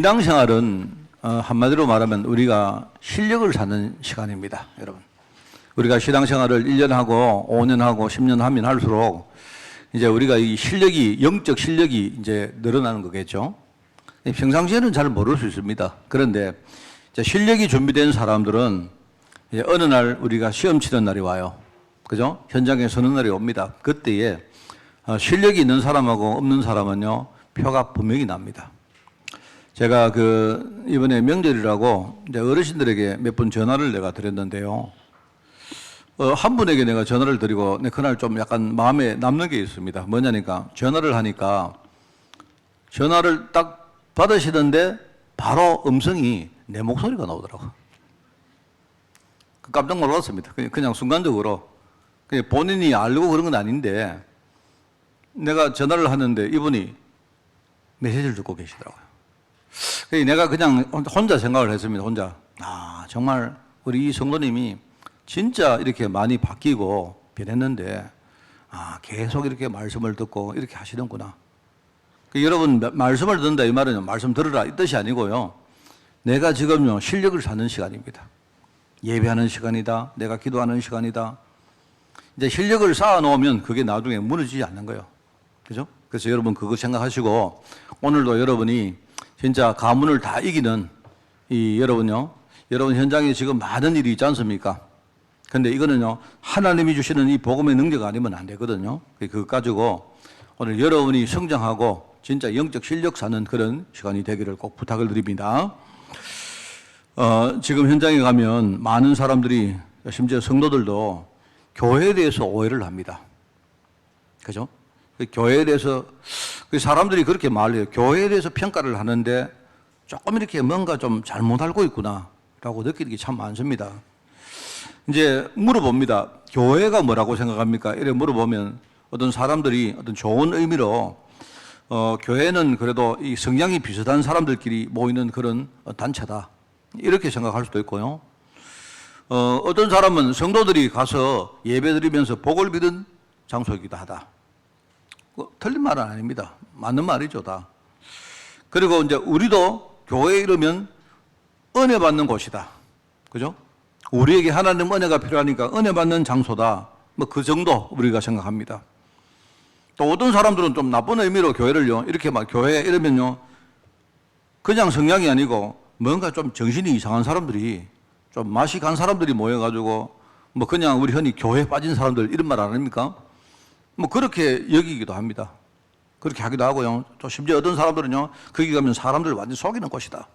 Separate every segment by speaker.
Speaker 1: 신앙생활은 한마디로 말하면 우리가 실력을 쌓는 시간입니다, 여러분. 우리가 신앙생활을 1년 하고 5년 하고 10년 하면 할수록 이제 우리가 이 실력이, 영적 실력이 이제 늘어나는 거겠죠. 평상시에는 잘 모를 수 있습니다. 그런데 이제 실력이 준비된 사람들은 이제 어느 날 우리가 시험 치는 날이 와요. 그죠? 현장에 서는 날이 옵니다. 그때에 실력이 있는 사람하고 없는 사람은요, 표가 분명히 납니다. 제가 이번에 명절이라고 이제 어르신들에게 몇 번 전화를 내가 드렸는데요. 한 분에게 내가 전화를 드리고 그날 좀 약간 마음에 남는 게 있습니다. 뭐냐니까 전화를 하니까 전화를 딱 받으시던데 바로 음성이 내 목소리가 나오더라고요. 깜짝 놀랐습니다. 그냥 순간적으로. 본인이 알고 그런 건 아닌데 내가 전화를 하는데 이분이 메시지를 듣고 계시더라고요. 내가 그냥 혼자 생각을 했습니다. 혼자. 정말 우리 이 성도님이 진짜 이렇게 많이 바뀌고 변했는데, 계속 이렇게 말씀을 듣고 이렇게 하시는구나. 여러분, 말씀을 듣는다 이 말은 말씀 들으라 이 뜻이 아니고요. 내가 지금요, 실력을 쌓는 시간입니다. 예배하는 시간이다. 내가 기도하는 시간이다. 이제 실력을 쌓아 놓으면 그게 나중에 무너지지 않는 거예요. 그죠? 그래서 여러분 그거 생각하시고 오늘도 여러분이 진짜 가문을 다 이기는 여러분요. 여러분 현장에 지금 많은 일이 있지 않습니까? 근데 이거는요, 하나님이 주시는 이 복음의 능력 아니면 안 되거든요. 그거 가지고 오늘 여러분이 성장하고 진짜 영적 실력 쌓는 그런 시간이 되기를 꼭 부탁을 드립니다. 지금 현장에 가면 많은 사람들이, 심지어 성도들도 교회에 대해서 오해를 합니다. 그죠? 교회에 대해서 사람들이 그렇게 말해요. 교회에 대해서 평가를 하는데 조금 이렇게 뭔가 좀 잘못 알고 있구나 라고 느끼는 게 참 많습니다. 이제 물어봅니다. 교회가 뭐라고 생각합니까? 이렇게 물어보면 어떤 사람들이 어떤 좋은 의미로 교회는 그래도 이 성향이 비슷한 사람들끼리 모이는 그런 단체다 이렇게 생각할 수도 있고요. 어떤 사람은 성도들이 가서 예배드리면서 복을 빌은 장소이기도 하다. 틀린 말은 아닙니다. 맞는 말이죠, 다. 그리고 이제 우리도 교회에 이르면 은혜 받는 곳이다. 그죠? 우리에게 하나님 은혜가 필요하니까 은혜 받는 장소다. 그 정도 우리가 생각합니다. 또 어떤 사람들은 좀 나쁜 의미로 교회를요, 이렇게 막 교회에 이러면요, 그냥 성향이 아니고 뭔가 좀 정신이 이상한 사람들이, 좀 맛이 간 사람들이 모여가지고 그냥 우리 흔히 교회에 빠진 사람들 이런 말 안 합니까? 그렇게 여기기도 합니다. 그렇게 하기도 하고요. 또 심지어 어떤 사람들은요, 거기 가면 사람들을 완전 속이는 곳이다.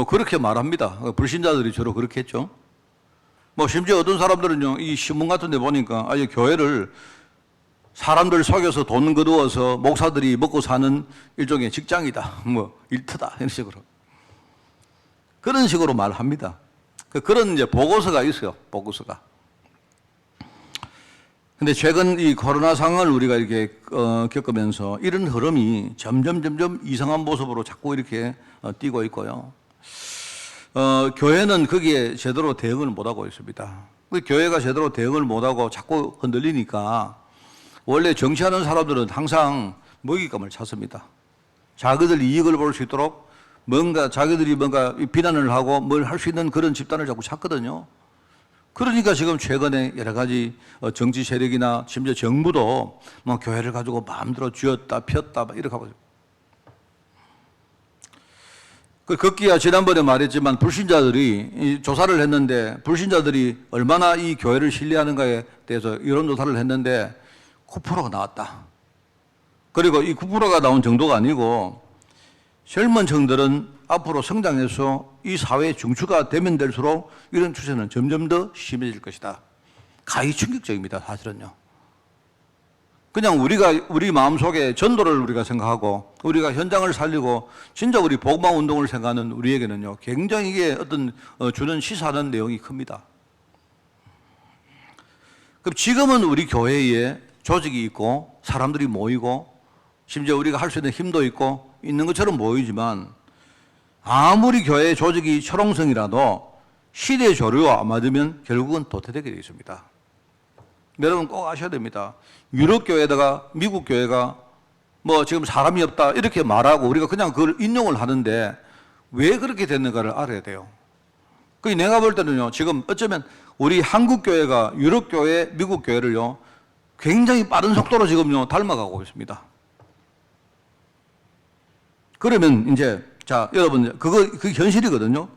Speaker 1: 그렇게 말합니다. 불신자들이 주로 그렇게 했죠. 심지어 어떤 사람들은요, 이 신문 같은 데 보니까 아예 교회를 사람들 속여서 돈 거두어서 목사들이 먹고 사는 일종의 직장이다. 일터다. 이런 식으로. 그런 식으로 말합니다. 그런 이제 보고서가 있어요. 보고서가. 근데 최근 이 코로나 상황을 우리가 이렇게 겪으면서 이런 흐름이 점점 이상한 모습으로 자꾸 이렇게 띄고 있고요. 교회는 거기에 제대로 대응을 못하고 있습니다. 교회가 제대로 대응을 못하고 자꾸 흔들리니까 원래 정치하는 사람들은 항상 먹잇감을 찾습니다. 자기들 이익을 볼 수 있도록 자기들이 뭔가 비난을 하고 뭘 할 수 있는 그런 집단을 자꾸 찾거든요. 그러니까 지금 최근에 여러 가지 정치 세력이나 심지어 정부도 교회를 가지고 마음대로 쥐었다 폈다 이렇게 하고 있어요. 급기야 지난번에 말했지만 불신자들이 조사를 했는데 불신자들이 얼마나 이 교회를 신뢰하는가에 대해서 여론조사를 했는데 9%가 나왔다. 그리고 이 9%가 나온 정도가 아니고 젊은 층들은 앞으로 성장해서 이 사회의 중추가 되면 될수록 이런 추세는 점점 더 심해질 것이다. 가히 충격적입니다, 사실은요. 그냥 우리 마음속에 전도를 우리가 생각하고 우리가 현장을 살리고 진짜 우리 복음화 운동을 생각하는 우리에게는요, 굉장히 이게 어떤 주는 시사하는 내용이 큽니다. 그럼 지금은 우리 교회에 조직이 있고 사람들이 모이고 심지어 우리가 할 수 있는 힘도 있고 있는 것처럼 보이지만 아무리 교회 조직이 철옹성이라도 시대 조류와 안 맞으면 결국은 도태되게 되어 있습니다. 여러분 꼭 아셔야 됩니다. 유럽 교회다가 미국 교회가 뭐 지금 사람이 없다 이렇게 말하고 우리가 그냥 그걸 인용을 하는데 왜 그렇게 됐는가를 알아야 돼요. 그 내가 볼 때는요, 지금 어쩌면 우리 한국 교회가 유럽 교회, 미국 교회를요 굉장히 빠른 속도로 지금요 닮아가고 있습니다. 그러면 이제 자 여러분 그 현실이거든요.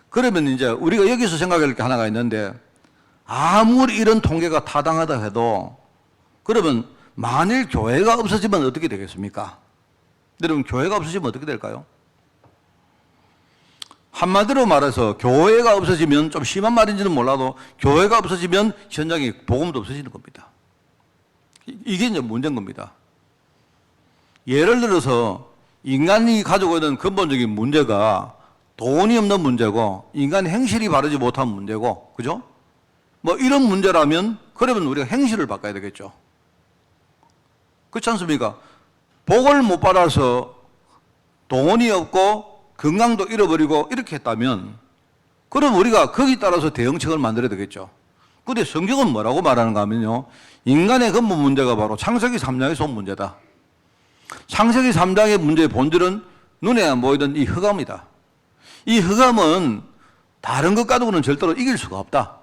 Speaker 1: 그러면 이제 우리가 여기서 생각할 게 하나가 있는데 아무리 이런 통계가 타당하다 해도 그러면 만일 교회가 없어지면 어떻게 되겠습니까? 여러분 교회가 없어지면 어떻게 될까요? 한마디로 말해서 교회가 없어지면 좀 심한 말인지는 몰라도 교회가 없어지면 현장에 복음도 없어지는 겁니다. 이게 이제 문제인 겁니다. 예를 들어서 인간이 가지고 있는 근본적인 문제가 돈이 없는 문제고 인간의 행실이 바르지 못한 문제고 그죠? 뭐 이런 문제라면 그러면 우리가 행실을 바꿔야 되겠죠. 그렇지 않습니까? 복을 못 받아서 돈이 없고 건강도 잃어버리고 이렇게 했다면 그럼 우리가 거기에 따라서 대응책을 만들어야 되겠죠. 그런데 성경은 뭐라고 말하는가 하면요. 인간의 근본 문제가 바로 창세기 3장에서 온 문제다. 창세기 3장의 문제의 본질은 눈에 안 보이던 이 흑암이다. 이 흑암은 다른 것 가지고는 절대로 이길 수가 없다.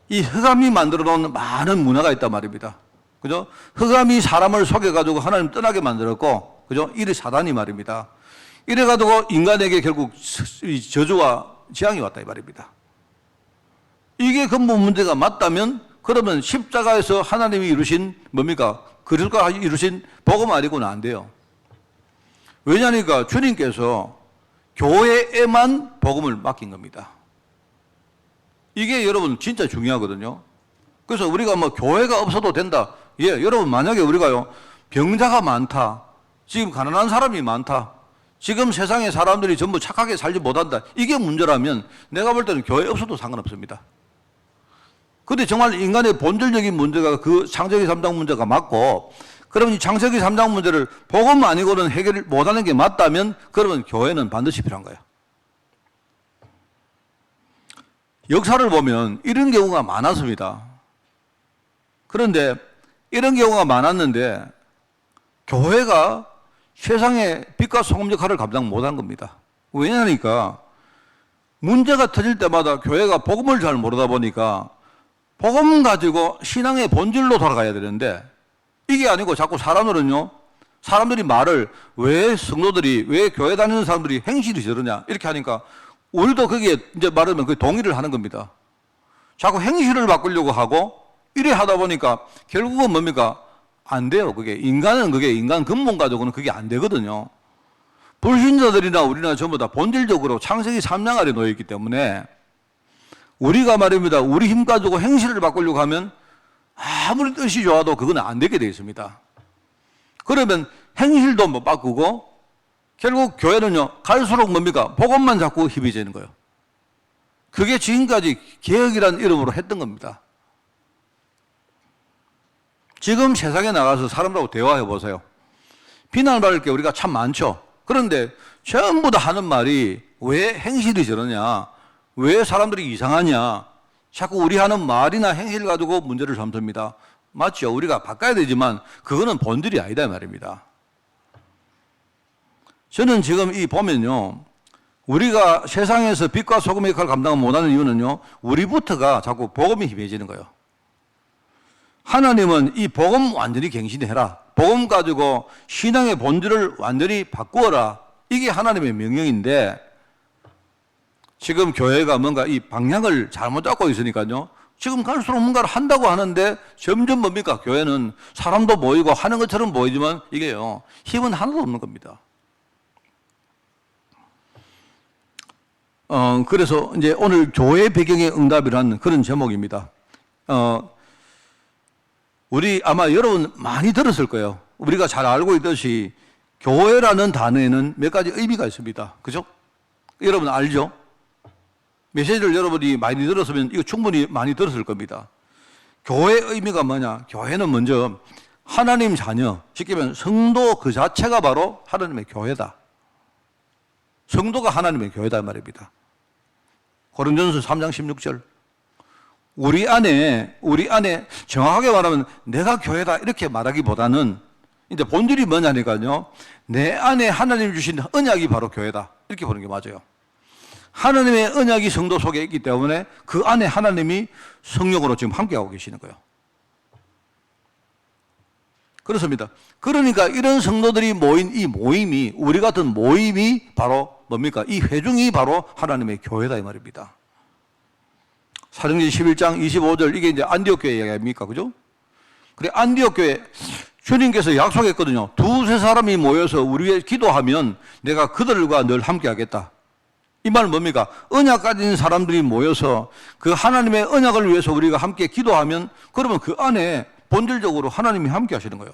Speaker 1: 이 흑암이 만들어 놓은 많은 문화가 있단 말입니다. 그죠? 흑암이 사람을 속여가지고 하나님 떠나게 만들었고, 그죠? 이래 사단이 말입니다. 이래가지고 인간에게 결국 저주와 재앙이 왔다 이 말입니다. 이게 근본 문제가 맞다면 그러면 십자가에서 하나님이 이루신 뭡니까? 그리스도가 이루신 복음 아니고는 안 돼요. 왜냐니까 주님께서 교회에만 복음을 맡긴 겁니다. 이게 여러분 진짜 중요하거든요. 그래서 우리가 뭐 교회가 없어도 된다. 예, 여러분 만약에 우리가요 병자가 많다. 지금 가난한 사람이 많다. 지금 세상에 사람들이 전부 착하게 살지 못한다. 이게 문제라면 내가 볼 때는 교회 없어도 상관없습니다. 그런데 정말 인간의 본질적인 문제가 그 창세기 3장 문제가 맞고 그러면 이 창세기 3장 문제를 복음 아니고는 해결 못하는 게 맞다면 그러면 교회는 반드시 필요한 거예요. 역사를 보면 이런 경우가 많았습니다. 그런데 이런 경우가 많았는데 교회가 세상의 빛과 소금 역할을 감당 못한 겁니다. 왜냐하니까 문제가 터질 때마다 교회가 복음을 잘 모르다 보니까 복음 가지고 신앙의 본질로 돌아가야 되는데 이게 아니고 자꾸 사람들이 말을 왜 성도들이 왜 교회 다니는 사람들이 행실이 저러냐 이렇게 하니까 우리도 거기에 이제 말하면 그 동의를 하는 겁니다. 자꾸 행실을 바꾸려고 하고 이래 하다 보니까 결국은 뭡니까? 안 돼요. 그게 인간 근본 가지고는 그게 안 되거든요. 불신자들이나 우리나 전부 다 본질적으로 창세기 3장 아래 놓여 있기 때문에 우리가 말입니다. 우리 힘 가지고 행실을 바꾸려고 하면 아무리 뜻이 좋아도 그건 안 되게 되어 있습니다. 그러면 행실도 못 바꾸고 결국 교회는요 갈수록 뭡니까? 복음만 자꾸 희비지는 거예요. 그게 지금까지 개혁이라는 이름으로 했던 겁니다. 지금 세상에 나가서 사람들하고 대화해 보세요. 비난받을 게 우리가 참 많죠. 그런데 전부 다 하는 말이 왜 행실이 저러냐, 왜 사람들이 이상하냐, 자꾸 우리 하는 말이나 행실 가지고 문제를 삼습니다. 맞죠? 우리가 바꿔야 되지만 그거는 본질이 아니다 이 말입니다. 저는 지금 이 보면요, 우리가 세상에서 빛과 소금의 역할을 감당 못하는 이유는요, 우리부터가 자꾸 복음이 희미해지는 거예요. 하나님은 이 복음 완전히 갱신해라. 복음 가지고 신앙의 본질을 완전히 바꾸어라. 이게 하나님의 명령인데 지금 교회가 뭔가 이 방향을 잘못 잡고 있으니까요. 지금 갈수록 뭔가를 한다고 하는데 점점 뭡니까? 교회는 사람도 모이고 하는 것처럼 보이지만 이게요. 힘은 하나도 없는 겁니다. 그래서 이제 오늘 교회 배경의 응답이라는 그런 제목입니다. 우리 아마 여러분 많이 들었을 거예요. 우리가 잘 알고 있듯이 교회라는 단어에는 몇 가지 의미가 있습니다. 그죠? 여러분 알죠? 메시지를 여러분이 많이 들었으면 이거 충분히 많이 들었을 겁니다. 교회의 의미가 뭐냐? 교회는 먼저 하나님 자녀, 쉽게 말하면 성도 그 자체가 바로 하나님의 교회다. 성도가 하나님의 교회다 말입니다. 고린도전서 3장 16절. 우리 안에 정확하게 말하면 내가 교회다 이렇게 말하기보다는 이제 본질이 뭐냐니까요. 내 안에 하나님 주신 언약이 바로 교회다. 이렇게 보는 게 맞아요. 하나님의 언약이 성도 속에 있기 때문에 그 안에 하나님이 성령으로 지금 함께하고 계시는 거예요. 그렇습니다. 그러니까 이런 성도들이 모인 이 모임이, 우리 같은 모임이 바로 뭡니까? 이 회중이 바로 하나님의 교회다 이 말입니다. 사도행전 11장 25절 이게 이제 안디옥 교회 이야기 아닙니까? 그죠? 그래 안디옥 교회 주님께서 약속했거든요. 두세 사람이 모여서 우리 위해 기도하면 내가 그들과 늘 함께 하겠다. 이 말은 뭡니까? 언약 가진 사람들이 모여서 그 하나님의 언약을 위해서 우리가 함께 기도하면 그러면 그 안에 본질적으로 하나님이 함께 하시는 거예요.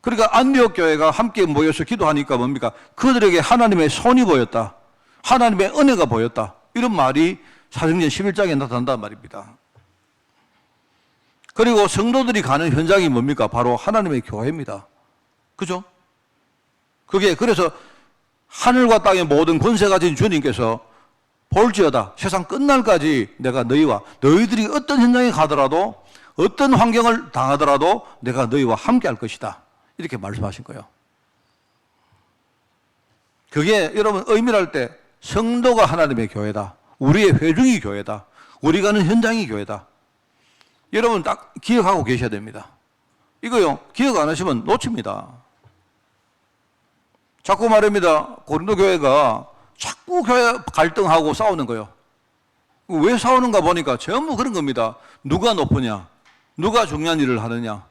Speaker 1: 그러니까 안디옥 교회가 함께 모여서 기도하니까 뭡니까? 그들에게 하나님의 손이 보였다. 하나님의 은혜가 보였다. 이런 말이 사도행전 11장에 나타난단 말입니다. 그리고 성도들이 가는 현장이 뭡니까? 바로 하나님의 교회입니다. 그죠? 그게 그래서 하늘과 땅의 모든 권세 가진 주님께서 볼지어다 세상 끝날까지 내가 너희들이 어떤 현장에 가더라도 어떤 환경을 당하더라도 내가 너희와 함께 할 것이다. 이렇게 말씀하신 거예요. 그게 여러분 의미를 할 때 성도가 하나님의 교회다. 우리의 회중이 교회다. 우리 가는 현장이 교회다. 여러분 딱 기억하고 계셔야 됩니다. 이거요. 기억 안 하시면 놓칩니다. 자꾸 말입니다. 고린도 교회가 자꾸 교회 갈등하고 싸우는 거예요. 왜 싸우는가 보니까 전부 그런 겁니다. 누가 높으냐? 누가 중요한 일을 하느냐?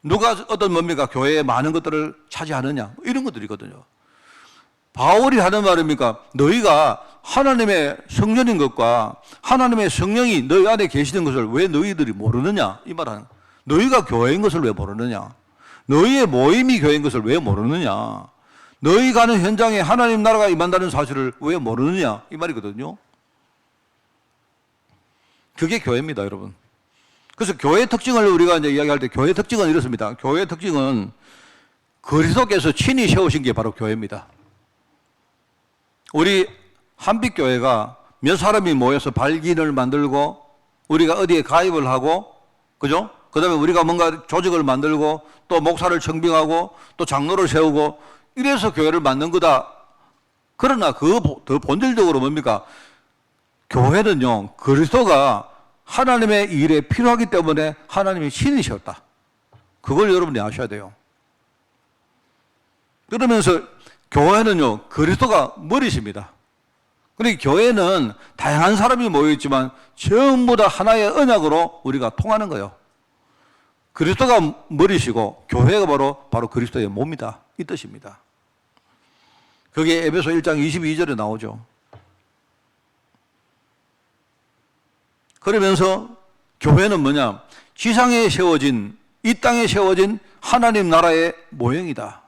Speaker 1: 누가 어떤 뭡니까? 교회에 많은 것들을 차지하느냐? 이런 것들이거든요. 바울이 하는 말입니까? 너희가 하나님의 성령인 것과 하나님의 성령이 너희 안에 계시는 것을 왜 너희들이 모르느냐? 이 말하는 거예요. 너희가 교회인 것을 왜 모르느냐? 너희의 모임이 교회인 것을 왜 모르느냐? 너희 가는 현장에 하나님 나라가 임한다는 사실을 왜 모르느냐? 이 말이거든요. 그게 교회입니다, 여러분. 그래서 교회의 특징을 우리가 이제 이야기할 때 교회의 특징은 이렇습니다. 교회의 특징은 그리스도께서 친히 세우신 게 바로 교회입니다. 우리 한빛교회가 몇 사람이 모여서 발기인을 만들고 우리가 어디에 가입을 하고, 그죠? 그 다음에 우리가 뭔가 조직을 만들고 또 목사를 청빙하고 또 장로를 세우고 이래서 교회를 만든 거다. 그러나 더 본질적으로 뭡니까? 교회는요, 그리스도가 하나님의 일에 필요하기 때문에 하나님이 친히 세웠다. 그걸 여러분이 아셔야 돼요. 그러면서 교회는요, 그리스도가 머리십니다. 그러니까 교회는 다양한 사람이 모여있지만 전부 다 하나의 언약으로 우리가 통하는 거예요. 그리스도가 머리시고 교회가 바로 그리스도의 몸이다. 이 뜻입니다. 그게 에베소 1장 22절에 나오죠. 그러면서 교회는 뭐냐? 지상에 세워진, 이 땅에 세워진 하나님 나라의 모형이다.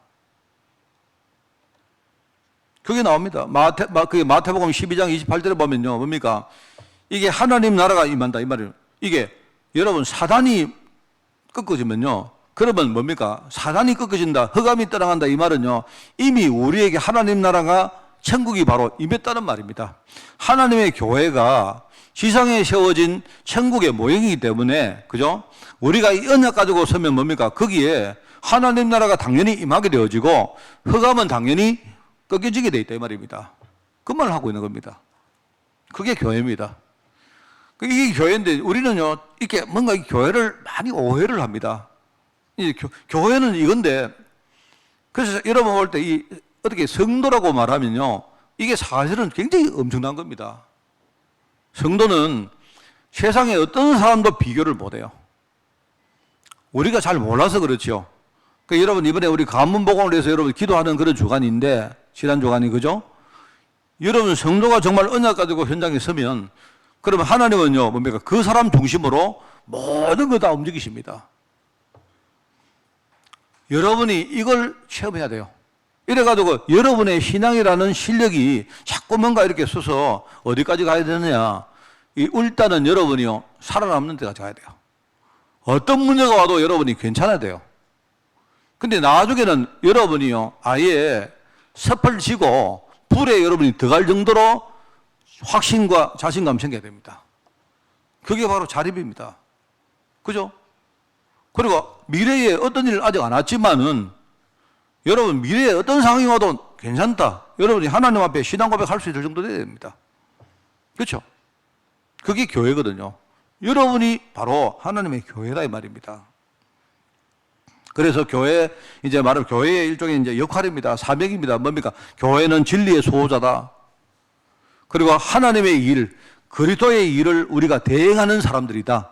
Speaker 1: 그게 나옵니다. 그게 마태복음 12장 28절에 보면요. 뭡니까? 이게 하나님 나라가 임한다. 이 말이에요. 이게 여러분 사단이 꺾어지면요. 그러면 뭡니까? 사단이 꺾어진다. 흑암이 떠나간다. 이 말은요. 이미 우리에게 하나님 나라가 천국이 바로 임했다는 말입니다. 하나님의 교회가 지상에 세워진 천국의 모형이기 때문에, 그죠? 우리가 이 언약 가지고 서면 뭡니까? 거기에 하나님 나라가 당연히 임하게 되어지고 흑암은 당연히 꺾여지게 돼 있다 이 말입니다. 그 말을 하고 있는 겁니다. 그게 교회입니다. 이게 교회인데 우리는요 이렇게 뭔가 이 교회를 많이 오해를 합니다. 이 교회는 이건데, 그래서 여러분 볼 때 이 어떻게 성도라고 말하면요 이게 사실은 굉장히 엄청난 겁니다. 성도는 세상에 어떤 사람도 비교를 못해요. 우리가 잘 몰라서 그렇죠. 그러니까 여러분 이번에 우리 가문복음을 위해서 여러분 기도하는 그런 주간인데, 지난 주간이 그죠? 여러분 성도가 정말 언약 가지고 현장에 서면 그러면 하나님은요 뭡니까? 그 사람 중심으로 모든 거 다 움직이십니다. 여러분이 이걸 체험해야 돼요. 이래가지고 여러분의 신앙이라는 실력이 자꾸 뭔가 이렇게 서서 어디까지 가야 되느냐. 일단은 여러분이요 살아남는 데까지 가야 돼요. 어떤 문제가 와도 여러분이 괜찮아야 돼요. 근데 나중에는 여러분이요 아예 섭을 지고 불에 여러분이 들어갈 정도로 확신과 자신감 생겨야 됩니다. 그게 바로 자립입니다. 그죠? 그리고 미래에 어떤 일 아직 안 왔지만은 여러분 미래에 어떤 상황이 와도 괜찮다. 여러분이 하나님 앞에 신앙 고백할 수 있을 정도 돼야 됩니다. 그렇죠? 그게 교회거든요. 여러분이 바로 하나님의 교회다 이 말입니다. 그래서 교회, 이제 말하면 교회의 일종의 이제 역할입니다. 사명입니다. 뭡니까? 교회는 진리의 수호자다. 그리고 하나님의 일, 그리스도의 일을 우리가 대행하는 사람들이다.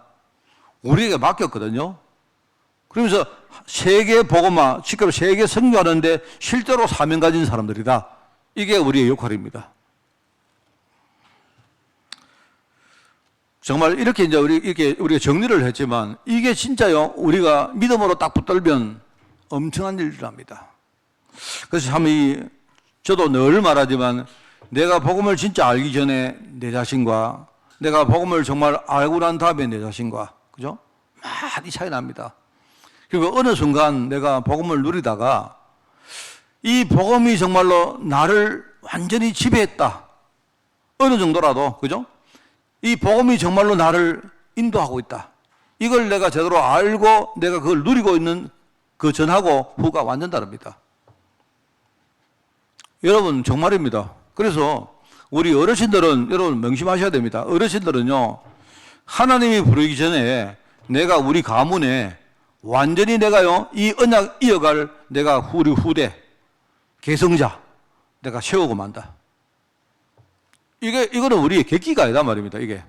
Speaker 1: 우리에게 맡겼거든요. 그러면서 세계 복음화, 직접 세계 선교하는데 실제로 사명 가진 사람들이다. 이게 우리의 역할입니다. 정말 이렇게 이제 우리가 정리를 했지만 이게 진짜요. 우리가 믿음으로 딱 붙들면 엄청난 일을 합니다. 그래서 참 저도 늘 말하지만 내가 복음을 진짜 알기 전에 내 자신과 내가 복음을 정말 알고 난 다음에 내 자신과 그죠? 많이 차이 납니다. 그리고 어느 순간 내가 복음을 누리다가 이 복음이 정말로 나를 완전히 지배했다. 어느 정도라도 그죠? 이 복음이 정말로 나를 인도하고 있다. 이걸 내가 제대로 알고 내가 그걸 누리고 있는 그 전하고 후가 완전 다릅니다. 여러분 정말입니다. 그래서 우리 어르신들은 여러분 명심하셔야 됩니다. 어르신들은요 하나님이 부르기 전에 내가 우리 가문에 완전히 내가요 이 언약 이어갈 내가 우리 후대 계승자 내가 세우고 만다. 이거는 우리의 객기가 아니다 말입니다. 이게.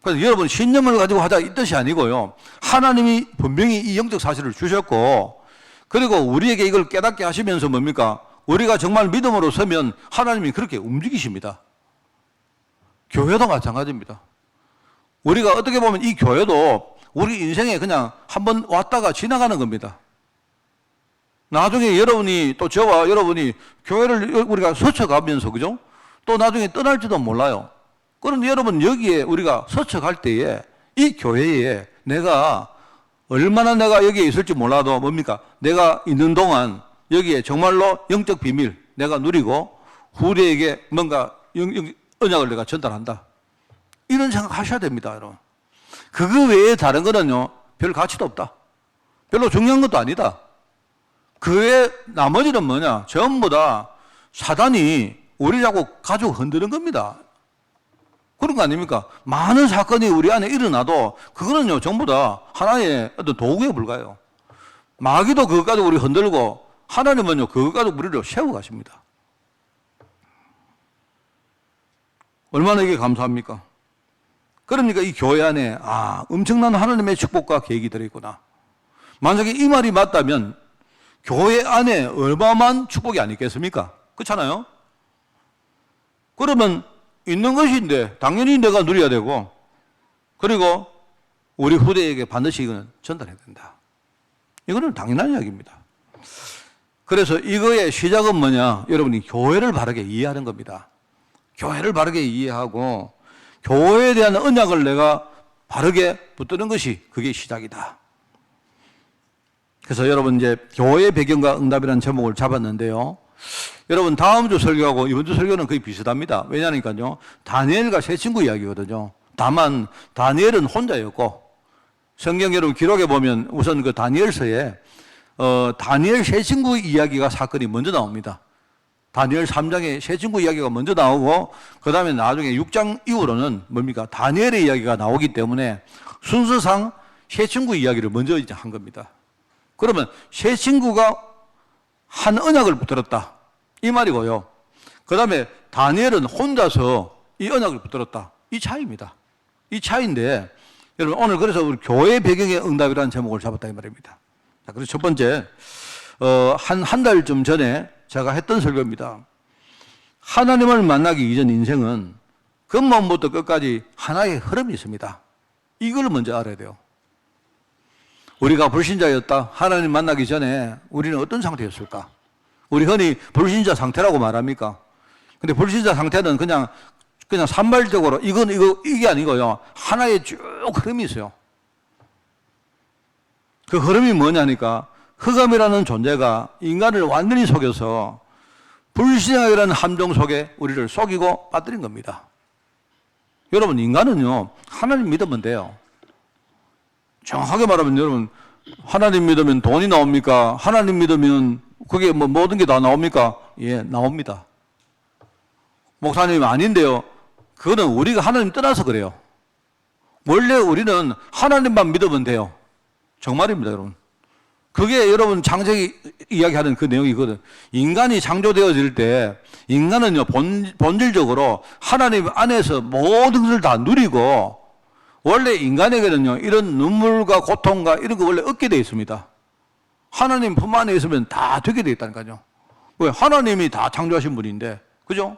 Speaker 1: 그래서 여러분 신념을 가지고 하자 이 뜻이 아니고요. 하나님이 분명히 이 영적 사실을 주셨고 그리고 우리에게 이걸 깨닫게 하시면서 뭡니까? 우리가 정말 믿음으로 서면 하나님이 그렇게 움직이십니다. 교회도 마찬가지입니다. 우리가 어떻게 보면 이 교회도 우리 인생에 그냥 한번 왔다가 지나가는 겁니다. 나중에 여러분이 또 저와 여러분이 교회를 우리가 스쳐가면서 그죠? 또 나중에 떠날지도 몰라요. 그런데 여러분 여기에 우리가 스쳐갈 때에 이 교회에 내가 얼마나 내가 여기에 있을지 몰라도 뭡니까? 내가 있는 동안 여기에 정말로 영적 비밀 내가 누리고 후대에게 뭔가 언약을 내가 전달한다. 이런 생각 하셔야 됩니다, 여러분. 그거 외에 다른 거는요, 별 가치도 없다. 별로 중요한 것도 아니다. 그 외에 나머지는 뭐냐? 전부 다 사단이 우리 자꾸 가지고 흔드는 겁니다. 그런 거 아닙니까? 많은 사건이 우리 안에 일어나도 그거는요, 전부 다 하나의 어떤 도구에 불과해요. 마귀도 그것 가지고 우리 흔들고 하나님은요, 그것 가지고 우리를 세워 가십니다. 얼마나 이게 감사합니까? 그러니까 이 교회 안에 엄청난 하나님의 축복과 계획이 들어있구나. 만약에 이 말이 맞다면 교회 안에 얼마만 축복이 아니겠습니까? 그렇잖아요? 그러면 있는 것인데 당연히 내가 누려야 되고 그리고 우리 후대에게 반드시 이거는 전달해야 된다. 이거는 당연한 이야기입니다. 그래서 이거의 시작은 뭐냐? 여러분이 교회를 바르게 이해하는 겁니다. 교회를 바르게 이해하고 교회에 대한 언약을 내가 바르게 붙드는 것이 그게 시작이다. 그래서 여러분 이제 교회의 배경과 응답이라는 제목을 잡았는데요. 여러분 다음 주 설교하고 이번 주 설교는 거의 비슷합니다. 왜냐니까요. 다니엘과 세 친구 이야기거든요. 다만 다니엘은 혼자였고 성경 여러분 기록에 보면 우선 그 다니엘서에 다니엘 세 친구 이야기가 사건이 먼저 나옵니다. 다니엘 3장에 세 친구 이야기가 먼저 나오고 그 다음에 나중에 6장 이후로는 뭡니까? 다니엘의 이야기가 나오기 때문에 순서상 세 친구 이야기를 먼저 이제 한 겁니다. 그러면 세 친구가 한 언약을 붙들었다. 이 말이고요. 그 다음에 다니엘은 혼자서 이 언약을 붙들었다. 이 차이입니다. 이 차이인데 여러분 오늘 그래서 우리 교회 배경의 응답이라는 제목을 잡았다 이 말입니다. 자, 그래서 첫 번째 한 달쯤 전에 제가 했던 설교입니다. 하나님을 만나기 이전 인생은 근본부터 끝까지 하나의 흐름이 있습니다. 이걸 먼저 알아야 돼요. 우리가 불신자였다. 하나님 만나기 전에 우리는 어떤 상태였을까? 우리 흔히 불신자 상태라고 말합니까? 근데 불신자 상태는 그냥 산발적으로 이게 아니고요. 하나의 쭉 흐름이 있어요. 그 흐름이 뭐냐니까 흑암이라는 존재가 인간을 완전히 속여서 불신앙이라는 함정 속에 우리를 속이고 빠뜨린 겁니다. 여러분 인간은요 하나님 믿으면 돼요. 정확하게 말하면 여러분 하나님 믿으면 돈이 나옵니까? 하나님 믿으면 그게 뭐 모든 게 다 나옵니까? 예, 나옵니다. 목사님 아닌데요. 그거는 우리가 하나님 떠나서 그래요. 원래 우리는 하나님만 믿으면 돼요. 정말입니다, 여러분. 그게 여러분 창세기 이야기하는 그 내용이거든. 인간이 창조되어질 때 인간은요 본질적으로 하나님 안에서 모든 것을 다 누리고 원래 인간에게는요 이런 눈물과 고통과 이런 거 원래 얻게 되어 있습니다. 하나님 품 안에 있으면 다 되게 되어 있다니까요. 왜? 하나님이 다 창조하신 분인데, 그죠?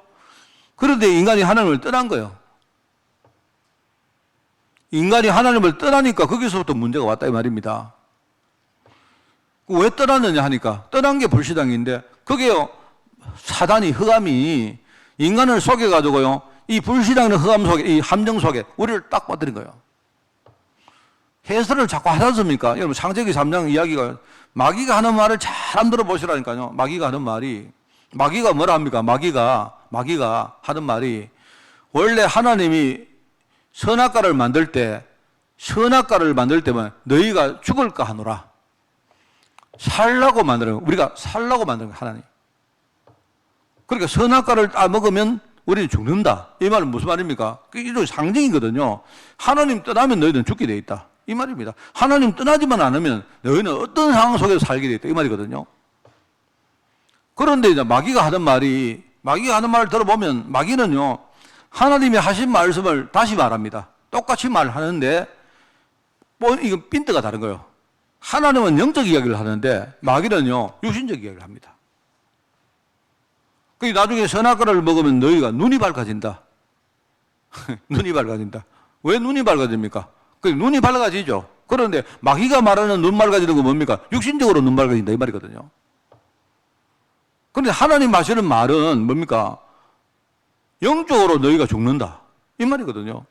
Speaker 1: 그런데 인간이 하나님을 떠난 거예요. 인간이 하나님을 떠나니까 거기서부터 문제가 왔다 이 말입니다. 왜 떠났느냐 하니까 떠난 게 불신앙인데 그게요 사단이 흑암이 인간을 속여가지고요 이 불신앙의 흑암 속에 이 함정 속에 우리를 딱 빠뜨린 거예요. 해설을 자꾸 하지 않습니까? 여러분 창세기 3장 이야기가 마귀가 하는 말을 잘 안 들어보시라니까요. 마귀가 하는 말이 마귀가 뭐라 합니까? 마귀가 하는 말이 원래 하나님이 선악과를 만들 때면 너희가 죽을까 하노라. 살라고 만드는 거예요. 우리가 살라고 만드는 거예요, 하나님. 그러니까 선악과를 먹으면 우리는 죽는다. 이 말은 무슨 말입니까? 이게 상징이거든요. 하나님 떠나면 너희는 죽게 돼 있다. 이 말입니다. 하나님 떠나지만 않으면 너희는 어떤 상황 속에서 살게 돼 있다. 이 말이거든요. 그런데 이제 마귀가 하는 말을 들어보면 마귀는요, 하나님이 하신 말씀을 다시 말합니다. 똑같이 말하는데, 이건 핀트가 다른 거예요. 하나님은 영적 이야기를 하는데, 마귀는요, 육신적 이야기를 합니다. 그 나중에 선악과를 먹으면 너희가 눈이 밝아진다. 눈이 밝아진다. 왜 눈이 밝아집니까? 눈이 밝아지죠. 그런데 마귀가 말하는 눈 밝아지는 건 뭡니까? 육신적으로 눈 밝아진다 이 말이거든요. 그런데 하나님 하시는 말은 뭡니까? 영적으로 너희가 죽는다 이 말이거든요.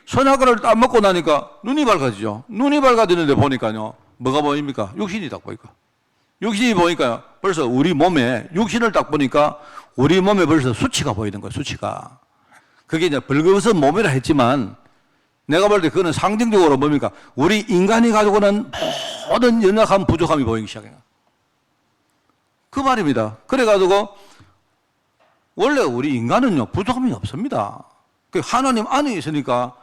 Speaker 1: 선악과를 딱 먹고 나니까 눈이 밝아지죠. 눈이 밝아지는데 보니까요 뭐가 보입니까? 육신이 딱 보니까. 육신이 보니까 벌써 우리 몸에 육신을 딱 보니까 우리 몸에 벌써 수치가 보이는 거예요. 수치가. 그게 이제 벌거벗은 몸이라 했지만 내가 볼 때 그거는 상징적으로 뭡니까? 우리 인간이 가지고 있는 모든 연약함, 부족함이 보이기 시작해요. 그 말입니다. 그래가지고 원래 우리 인간은요 부족함이 없습니다. 하나님 안에 있으니까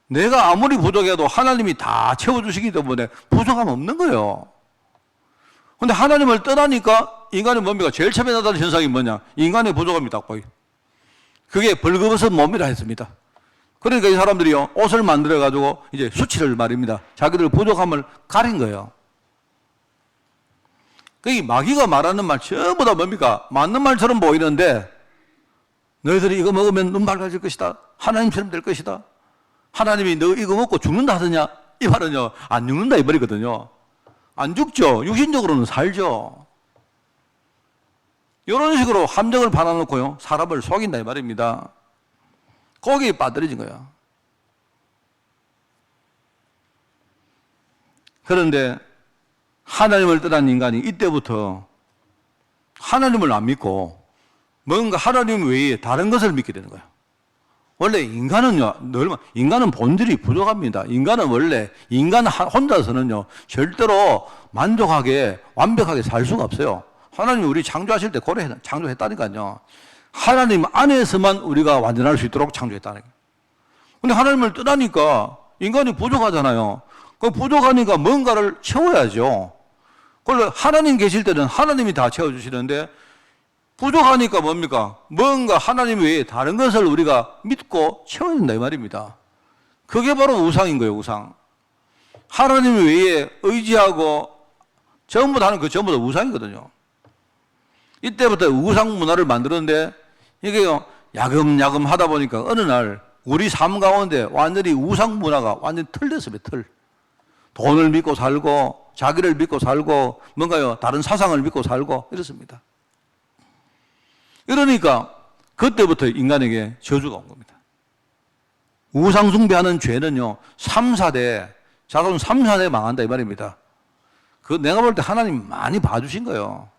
Speaker 1: 내가 아무리 부족해도 하나님이 다 채워주시기 때문에 부족함 없는 거예요. 근데 하나님을 떠나니까 인간은 뭡니까? 제일 처음에 나타나는 현상이 뭐냐? 인간의 부족함이 딱 보여요. 그게 벌거벗은 몸이라 했습니다. 그러니까 이 사람들이요, 옷을 만들어가지고 이제 수치를 말입니다. 자기들 부족함을 가린 거예요. 그 마귀가 말하는 말 전부 다 뭡니까? 맞는 말처럼 보이는데 너희들이 이거 먹으면 눈 밝아질 것이다. 하나님처럼 될 것이다. 하나님이 너 이거 먹고 죽는다 하더냐? 이 말은요, 안 죽는다 이 말이거든요. 안 죽죠. 육신적으로는 살죠. 이런 식으로 함정을 받아놓고요, 사람을 속인다 이 말입니다. 거기에 빠뜨려진 거야. 그런데 하나님을 떠난 인간이 이때부터 하나님을 안 믿고 뭔가 하나님 외에 다른 것을 믿게 되는 거야. 원래 인간은요, 인간은 본질이 부족합니다. 인간은 원래, 인간 혼자서는요, 절대로 만족하게, 완벽하게 살 수가 없어요. 하나님이 우리 창조하실 때 고려 창조했다니까요. 하나님 안에서만 우리가 완전할 수 있도록 창조했다는 거예요. 근데 하나님을 떠나니까 인간이 부족하잖아요. 그 부족하니까 뭔가를 채워야죠. 그래서 하나님 계실 때는 하나님이 다 채워주시는데 부족하니까 뭡니까? 뭔가 하나님 외에 다른 것을 우리가 믿고 채워야 된다 이 말입니다. 그게 바로 우상인 거예요, 우상. 하나님 외에 의지하고 전부 다 하는 그 전부 다 우상이거든요. 이때부터 우상 문화를 만들었는데 이게요, 야금야금 하다 보니까 어느 날 우리 삶 가운데 완전히 우상 문화가 완전히 틀렸습니다, 틀. 돈을 믿고 살고, 자기를 믿고 살고, 뭔가요, 다른 사상을 믿고 살고, 이렇습니다. 이러니까 그때부터 인간에게 저주가 온 겁니다. 우상 숭배하는 죄는요, 3, 4대, 자손 3, 4대 망한다 이 말입니다. 내가 볼 때 하나님 많이 봐주신 거예요.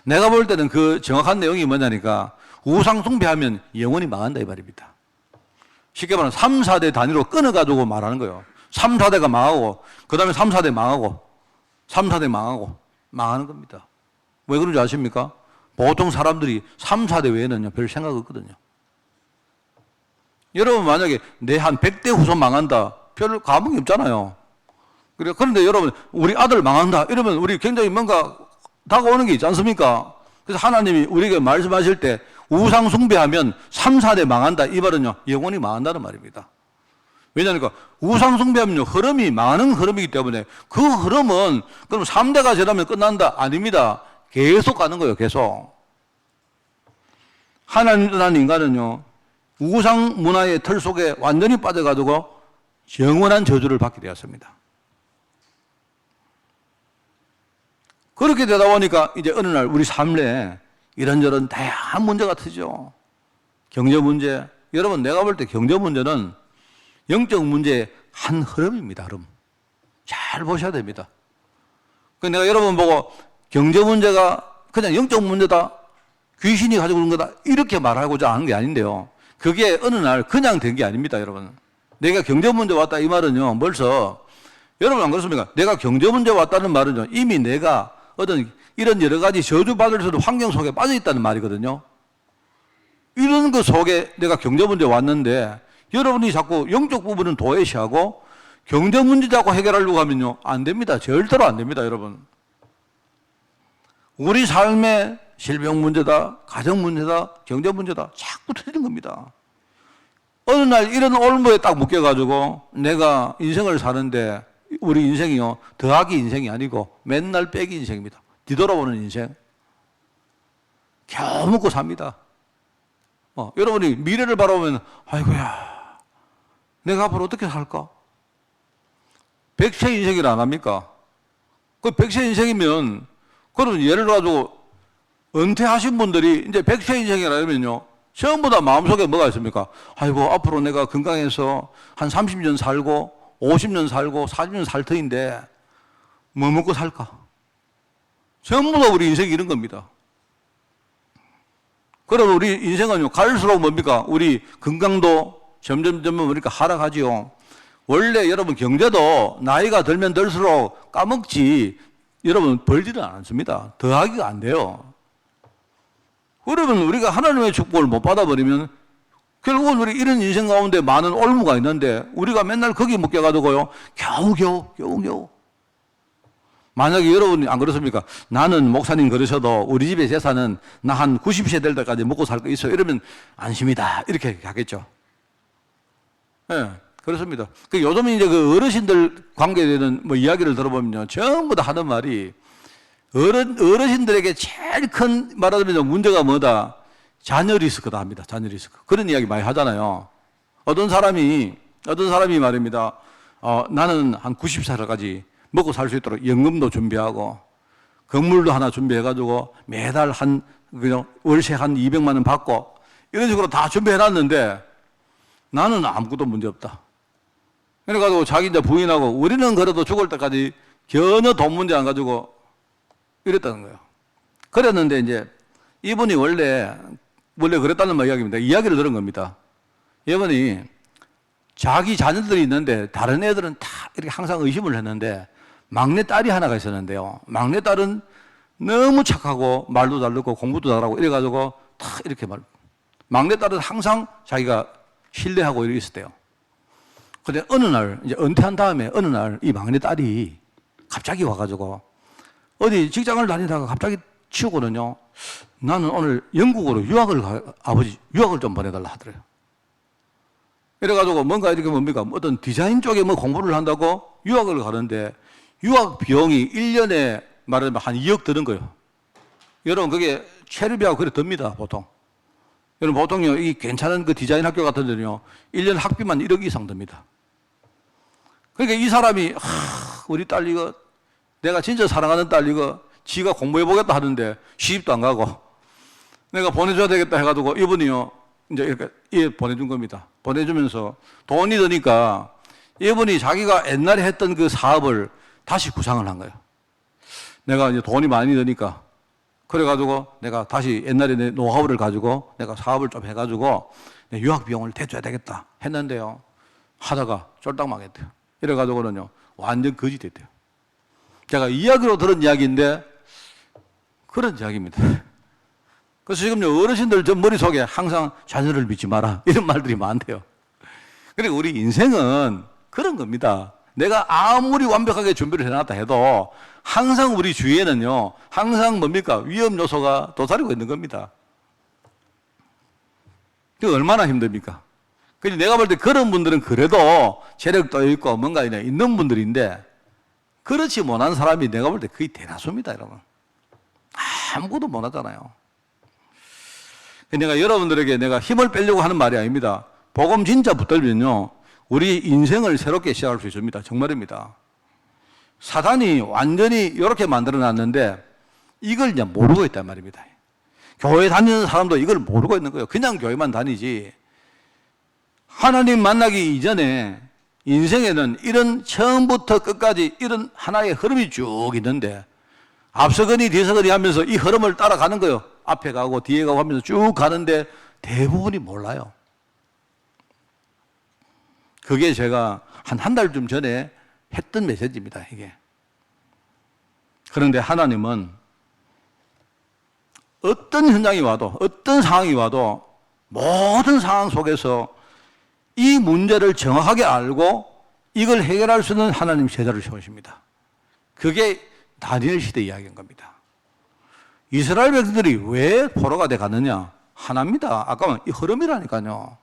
Speaker 1: 내가 볼 때는 그 정확한 내용이 뭐냐니까 우상 숭배하면 영원히 망한다 이 말입니다. 쉽게 말하면 3, 4대 단위로 끊어가지고 말하는 거예요. 3, 4대가 망하고, 그 다음에 3, 4대 망하고, 3, 4대 망하고, 망하는 겁니다. 왜 그런지 아십니까? 보통 사람들이 3, 4대 외에는요, 별 생각 없거든요. 여러분, 만약에 내 한 100대 후손 망한다, 별 감흥이 없잖아요. 그런데 여러분, 우리 아들 망한다, 이러면 우리 굉장히 뭔가 다가오는 게 있지 않습니까? 그래서 하나님이 우리에게 말씀하실 때 우상 숭배하면 3, 4대 망한다, 이 말은요, 영원히 망한다는 말입니다. 왜냐하니까 우상 숭배하면요, 흐름이 망하는 흐름이기 때문에 그 흐름은 그럼 3대가 지나면 끝난다? 아닙니다. 계속 가는 거예요, 계속. 하나님 떠난 인간은요, 우상 문화의 틀 속에 완전히 빠져가지고 영원한 저주를 받게 되었습니다. 그렇게 되다 보니까 이제 어느 날 우리 삶 내에 이런저런 다양한 문제가 터지죠. 경제 문제. 여러분, 내가 볼 때 경제 문제는 영적 문제의 한 흐름입니다, 흐름. 잘 보셔야 됩니다. 내가 여러분 보고 경제 문제가 그냥 영적 문제다, 귀신이 가지고 있는 거다, 이렇게 말하고자 하는 게 아닌데요. 그게 어느 날 그냥 된 게 아닙니다, 여러분. 내가 경제 문제 왔다, 이 말은요, 벌써, 여러분 안 그렇습니까? 내가 경제 문제 왔다는 말은요, 이미 내가 어떤 이런 여러 가지 저주받을 수 있는 환경 속에 빠져 있다는 말이거든요. 이런 것 속에 내가 경제 문제 왔는데, 여러분이 자꾸 영적 부분은 도외시하고 경제 문제 자꾸 해결하려고 하면요, 안 됩니다. 절대로 안 됩니다, 여러분. 우리 삶의 질병 문제다, 가정 문제다, 경제 문제다, 자꾸 터지는 겁니다. 어느 날 이런 올무에 딱 묶여가지고 내가 인생을 사는데, 우리 인생이요, 더하기 인생이 아니고 맨날 빼기 인생입니다. 뒤돌아보는 인생. 겨우 먹고 삽니다. 여러분이 미래를 바라보면, 아이고야, 내가 앞으로 어떻게 살까? 100세 인생이라 안 합니까? 그 100세 인생이면, 그럼 예를 들어가지고 은퇴하신 분들이 이제 100세 인생이라 하면요, 전부 다 마음속에 뭐가 있습니까? 아이고, 앞으로 내가 건강해서 한 30년 살고 50년 살고 40년 살 터인데 뭐 먹고 살까? 전부 다 우리 인생이 이런 겁니다. 그러면 우리 인생은요, 갈수록 뭡니까? 우리 건강도 점점 뭡니까? 하락하지요. 원래 여러분 경제도 나이가 들면 들수록 까먹지, 여러분 벌지는 않습니다. 더하기가 안 돼요. 그러면 우리가 하나님의 축복을 못 받아버리면 결국은 우리 이런 인생 가운데 많은 올무가 있는데 우리가 맨날 거기 묶여가지고요, 겨우겨우. 만약에 여러분이 안 그렇습니까? 나는 목사님 그러셔도 우리 집의 재산은 나 한 90세 될 때까지 먹고 살 거 있어요, 이러면 안심이다, 이렇게 하겠죠. 예, 네, 그렇습니다. 요즘 이제 그 어르신들 관계되는 뭐 이야기를 들어보면요, 전부 다 하는 말이 어르신들에게 제일 큰 말하자면 문제가 뭐다? 자녀 리스크다 합니다. 자녀 리스크. 그런 이야기 많이 하잖아요. 어떤 사람이 말입니다. 나는 한 90살까지 먹고 살 수 있도록 연금도 준비하고 건물도 하나 준비해가지고 매달 그냥 월세 한 200만 원 받고 이런 식으로 다 준비해놨는데 나는 아무것도 문제 없다. 그래가지고 자기 이제 부인하고 우리는 그래도 죽을 때까지 전혀 돈 문제 안 가지고 이랬다는 거예요. 그랬는데 이제 이분이 원래 그랬다는 이야기입니다. 이야기를 들은 겁니다. 이분이 자기 자녀들이 있는데 다른 애들은 다 이렇게 항상 의심을 했는데 막내 딸이 하나가 있었는데요. 막내 딸은 너무 착하고 말도 잘 듣고 공부도 잘하고 이래가지고 다 이렇게 막내 딸은 항상 자기가 신뢰하고 이렇게 있었대요. 근데 어느 날 이제 은퇴한 다음에 어느 날 이 막내 딸이 갑자기 와가지고 어디 직장을 다니다가 갑자기 치우고는요, 나는 오늘 영국으로 아버지 유학을 좀 보내달라 하더래요. 이래가지고 뭔가 이렇게 뭡니까? 어떤 디자인 쪽에 뭐 공부를 한다고 유학을 가는데 유학 비용이 1년에 말하자면 한 2억 드는 거예요. 여러분, 그게 체류비하고 그래 듭니다, 보통. 여러분, 보통요, 이 괜찮은 그 디자인 학교 같은 데는요, 1년 학비만 1억 이상 듭니다. 그러니까 이 사람이, 우리 딸 이거, 내가 진짜 사랑하는 딸 이거, 지가 공부해보겠다 하는데 시집도 안 가고 내가 보내줘야 되겠다 해가지고 이분이요, 이제 이렇게 보내준 겁니다. 보내주면서 돈이 드니까 이분이 자기가 옛날에 했던 그 사업을 다시 구상을 한 거예요. 내가 이제 돈이 많이 드니까 그래가지고 내가 다시 옛날에 내 노하우를 가지고 내가 사업을 좀 해가지고 유학 비용을 대줘야 되겠다 했는데요, 하다가 쫄딱 망했대요. 이래가지고는요, 완전 거짓 됐대요. 제가 이야기로 들은 이야기인데, 그런 이야기입니다. 그래서 지금요, 어르신들 저 머릿속에 항상 자녀를 믿지 마라. 이런 말들이 많대요. 그리고 우리 인생은 그런 겁니다. 내가 아무리 완벽하게 준비를 해놨다 해도 항상 우리 주위에는요, 항상 뭡니까? 위험 요소가 도사리고 있는 겁니다. 그 얼마나 힘듭니까? 그래서 내가 볼 때 그런 분들은 그래도 체력도 있고 뭔가 있는 분들인데, 그렇지 못한 사람이 내가 볼 때 거의 대다수입니다, 여러분. 아무것도 못하잖아요. 내가 여러분들에게 내가 힘을 빼려고 하는 말이 아닙니다. 복음 진짜 붙들면요, 우리 인생을 새롭게 시작할 수 있습니다. 정말입니다. 사단이 완전히 이렇게 만들어 놨는데 이걸 이제 모르고 있단 말입니다. 교회 다니는 사람도 이걸 모르고 있는 거예요. 그냥 교회만 다니지. 하나님 만나기 이전에 인생에는 이런 처음부터 끝까지 이런 하나의 흐름이 쭉 있는데, 앞서거니 뒤서거니 하면서 이 흐름을 따라가는 거예요. 앞에 가고 뒤에 가고 하면서 쭉 가는데 대부분이 몰라요. 그게 제가 한 달쯤 전에 했던 메시지입니다, 이게. 그런데 하나님은 어떤 현장이 와도, 어떤 상황이 와도 모든 상황 속에서 이 문제를 정확하게 알고 이걸 해결할 수 있는 하나님 제자를 세우십니다. 그게 다니엘 시대 이야기인 겁니다. 이스라엘 백성들이 왜 포로가 돼 갔느냐? 하나입니다. 아까 이 흐름이라니까요.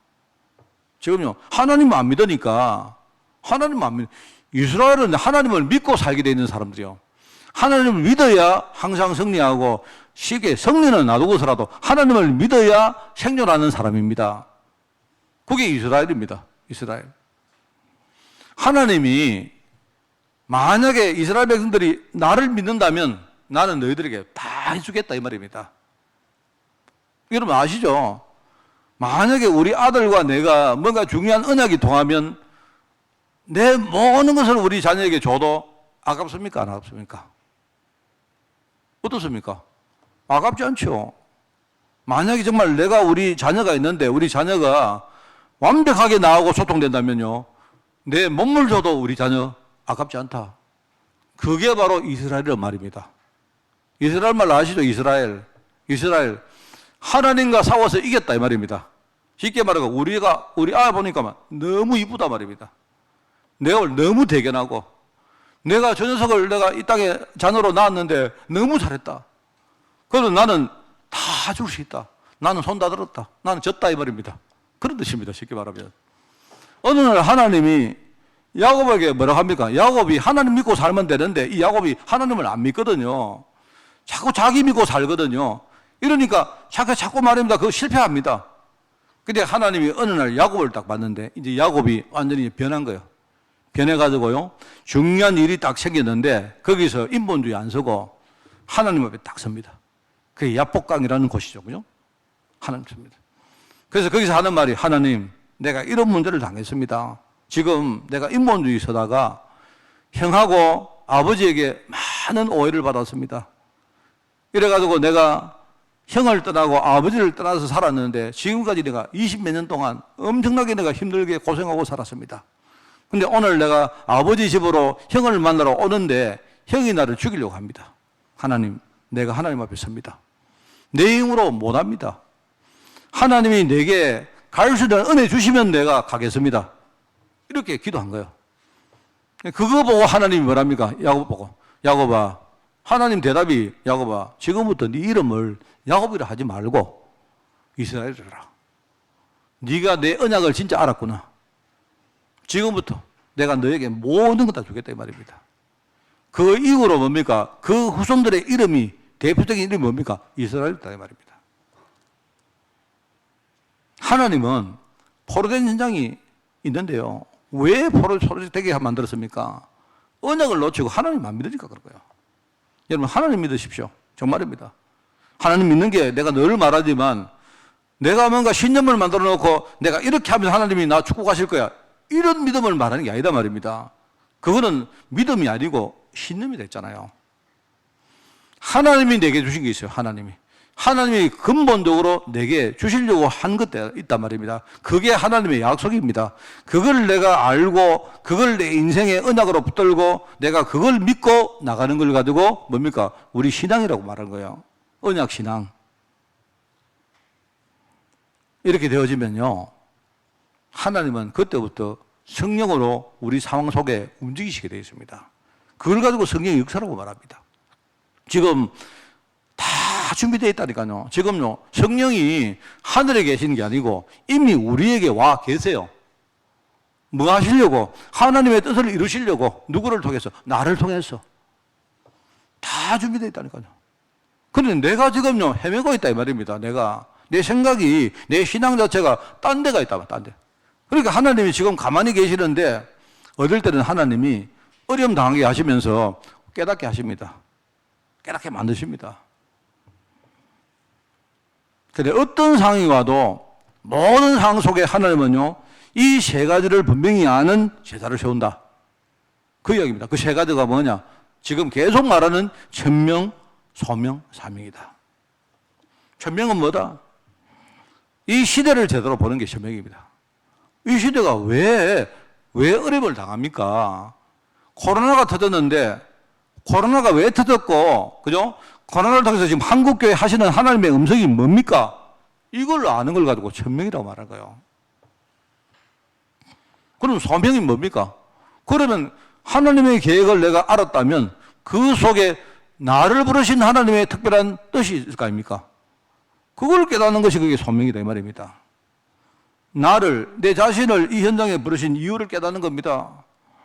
Speaker 1: 지금요, 하나님 안 믿으니까, 하나님 안 믿, 이스라엘은 하나님을 믿고 살게 돼 있는 사람들이요. 하나님을 믿어야 항상 승리하고, 쉽게 승리는 놔두고서라도 하나님을 믿어야 생존하는 사람입니다. 그게 이스라엘입니다. 이스라엘. 하나님이 만약에 이스라엘 백성들이 나를 믿는다면 나는 너희들에게 다 해주겠다 이 말입니다. 여러분 아시죠? 만약에 우리 아들과 내가 뭔가 중요한 언약이 통하면 내 모든 것을 우리 자녀에게 줘도 아깝습니까? 안 아깝습니까? 어떻습니까? 아깝지 않죠. 만약에 정말 내가 우리 자녀가 있는데 우리 자녀가 완벽하게 나하고 소통된다면요, 내 몸을 줘도 우리 자녀 아깝지 않다. 그게 바로 이스라엘이란 말입니다. 이스라엘 말 아시죠? 이스라엘. 하나님과 싸워서 이겼다 이 말입니다. 쉽게 말하고 우리 아이 보니까 너무 이쁘다 말입니다. 내가 너무 대견하고, 내가 저 녀석을 내가 이 땅에 자녀로 낳았는데 너무 잘했다. 그래서 나는 다 줄 수 있다. 나는 손 다 들었다. 나는 졌다 이 말입니다. 그런 뜻입니다. 쉽게 말하면. 어느 날 하나님이 야곱에게 뭐라고 합니까? 야곱이 하나님 믿고 살면 되는데 이 야곱이 하나님을 안 믿거든요. 자꾸 자기 믿고 살거든요. 이러니까 자꾸 말합니다. 그거 실패합니다. 근데 하나님이 어느 날 야곱을 딱 봤는데 이제 야곱이 완전히 변한 거예요. 변해가지고요, 중요한 일이 딱 생겼는데 거기서 인본주의 안 서고 하나님 앞에 딱 섭니다. 그게 야복강이라는 곳이죠. 그죠? 하나님 섭니다. 그래서 거기서 하는 말이, 하나님, 내가 이런 문제를 당했습니다. 지금 내가 인본주의 서다가 형하고 아버지에게 많은 오해를 받았습니다. 이래가지고 내가 형을 떠나고 아버지를 떠나서 살았는데 지금까지 내가 20몇 년 동안 엄청나게 내가 힘들게 고생하고 살았습니다. 근데 오늘 내가 아버지 집으로 형을 만나러 오는데 형이 나를 죽이려고 합니다. 하나님, 내가 하나님 앞에 섭니다. 내 힘으로 못합니다. 하나님이 내게 갈 수 있는 은혜 주시면 내가 가겠습니다. 이렇게 기도한 거예요. 그거 보고 하나님이 뭐랍니까? 야곱 보고, 야곱아, 하나님 대답이, 야곱아, 지금부터 네 이름을 야곱이라 하지 말고 이스라엘이라. 네가 내 언약을 진짜 알았구나. 지금부터 내가 너에게 모든 것 다 주겠다 이 말입니다. 그 이후로 뭡니까? 그 후손들의 이름이, 대표적인 이름이 뭡니까? 이스라엘이다 이 말입니다. 하나님은 포로된 현장이 있는데요, 왜 포로 되게 만들었습니까? 언약을 놓치고 하나님 안 믿으니까 그런 거예요. 여러분, 하나님 믿으십시오. 정말입니다. 하나님 믿는 게 내가 늘 말하지만, 내가 뭔가 신념을 만들어 놓고 내가 이렇게 하면 하나님이 나 축복 하실 거야, 이런 믿음을 말하는 게 아니다 말입니다. 그거는 믿음이 아니고 신념이 됐잖아요. 하나님이 내게 주신 게 있어요. 하나님이 하나님이 근본적으로 내게 주시려고 한 것도 있단 말입니다. 그게 하나님의 약속입니다. 그걸 내가 알고 그걸 내 인생의 언약으로 붙들고 내가 그걸 믿고 나가는 걸 가지고 뭡니까? 우리 신앙이라고 말하는 거예요. 언약 신앙. 이렇게 되어지면요, 하나님은 그때부터 성령으로 우리 상황 속에 움직이시게 되어 있습니다. 그걸 가지고 성령의 역사라고 말합니다. 지금 다 준비되어 있다니까요. 지금요, 성령이 하늘에 계시는 게 아니고 이미 우리에게 와 계세요. 뭐 하시려고? 하나님의 뜻을 이루시려고. 누구를 통해서? 나를 통해서. 다 준비되어 있다니까요. 그런데 내가 지금요, 헤매고 있다 이 말입니다. 내 생각이, 내 신앙 자체가 딴 데가 있다, 딴 데. 그러니까 하나님이 지금 가만히 계시는데 어떨 때는 하나님이 어려움 당하게 하시면서 깨닫게 하십니다. 깨닫게 만드십니다. 그래, 어떤 상황이 와도 모든 상황 속에 하나님은요, 이 세 가지를 분명히 아는 제사를 세운다. 그 이야기입니다. 그 세 가지가 뭐냐? 지금 계속 말하는 천명, 소명, 사명이다. 천명은 뭐다? 이 시대를 제대로 보는 게 천명입니다. 이 시대가 왜 어려움을 당합니까? 코로나가 터졌는데, 코로나가 왜 터졌고, 그죠? 코로나를 통해서 지금 한국교회 하시는 하나님의 음성이 뭡니까? 이걸 아는 걸 가지고 천명이라고 말하는 거예요. 그럼 소명이 뭡니까? 그러면 하나님의 계획을 내가 알았다면 그 속에 나를 부르신 하나님의 특별한 뜻이 있을 거 아닙니까? 그걸 깨닫는 것이 그게 소명이다 이 말입니다. 내 자신을 이 현장에 부르신 이유를 깨닫는 겁니다.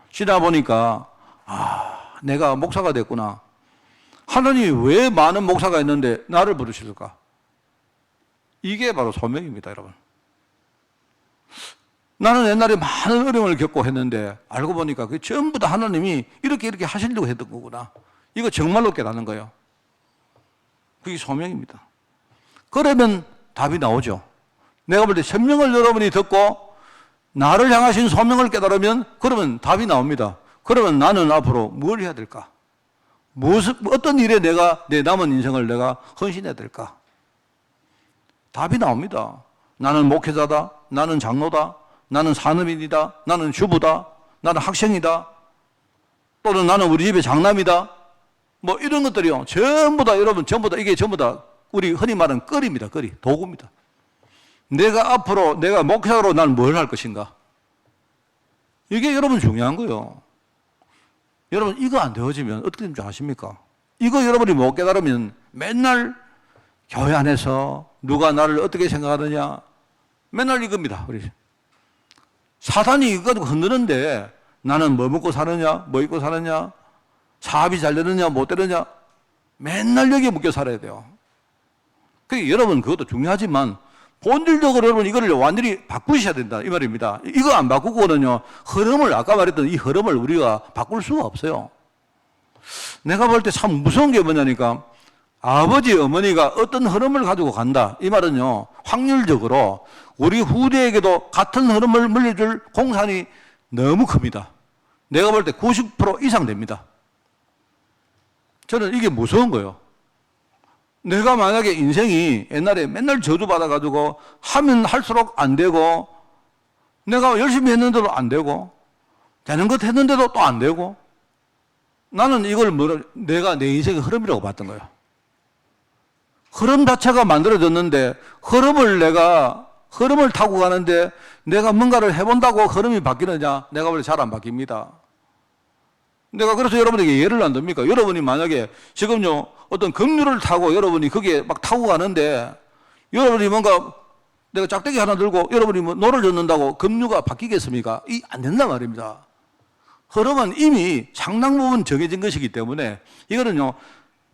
Speaker 1: 쉬다 보니까 내가 목사가 됐구나. 하나님이 왜 많은 목사가 있는데 나를 부르실까? 이게 바로 소명입니다, 여러분. 나는 옛날에 많은 어려움을 겪고 했는데 알고 보니까 그게 전부 다 하나님이 이렇게 하시려고 했던 거구나. 이거 정말로 깨닫는 거예요. 그게 소명입니다. 그러면 답이 나오죠. 내가 볼 때 천명을 여러분이 듣고 나를 향하신 소명을 깨달으면 그러면 답이 나옵니다. 그러면 나는 앞으로 뭘 해야 될까? 어떤 일에 내 남은 인생을 내가 헌신해야 될까? 답이 나옵니다. 나는 목회자다. 나는 장로다. 나는 산업인이다. 나는 주부다. 나는 학생이다. 또는 나는 우리 집의 장남이다. 뭐 이런 것들이요. 전부 다 여러분, 이게 전부 다 우리 흔히 말하는 거리입니다. 도구입니다. 내가 목회자로 난 뭘 할 것인가? 이게 여러분 중요한 거예요. 여러분 이거 안 되어지면 어떻게 되는 줄 아십니까? 이거 여러분이 못 깨달으면 맨날 교회 안에서 누가 나를 어떻게 생각하느냐 맨날 이겁니다. 우리 사단이 이거 가지고 흔드는데 나는 뭐 먹고 사느냐, 뭐 입고 사느냐, 사업이 잘 되느냐, 못 되느냐 맨날 여기에 묶여 살아야 돼요. 그러니까 여러분 그것도 중요하지만 본질적으로 여러분 이거를 완전히 바꾸셔야 된다 이 말입니다. 이거 안 바꾸고는요, 아까 말했던 이 흐름을 우리가 바꿀 수가 없어요. 내가 볼 때 참 무서운 게 뭐냐니까 아버지 어머니가 어떤 흐름을 가지고 간다 이 말은요, 확률적으로 우리 후대에게도 같은 흐름을 물려줄 공산이 너무 큽니다. 내가 볼 때 90% 이상 됩니다. 저는 이게 무서운 거예요. 내가 만약에 인생이 옛날에 맨날 저주받아가지고 하면 할수록 안 되고, 내가 열심히 했는데도 안 되고, 되는 것 했는데도 또 안 되고, 나는 이걸 내가 내 인생의 흐름이라고 봤던 거예요. 흐름 자체가 만들어졌는데, 흐름을 타고 가는데, 내가 뭔가를 해본다고 흐름이 바뀌느냐? 내가 원래 잘 안 바뀝니다. 내가 그래서 여러분에게 예를 안 듭니까? 여러분이 만약에 지금요, 어떤 급류를 타고 여러분이 거기에 막 타고 가는데, 여러분이 뭔가 내가 짝대기 하나 들고 여러분이 뭐 노를 젓는다고 급류가 바뀌겠습니까? 안 된단 말입니다. 흐름은 이미 상당 부분 정해진 것이기 때문에 이거는요,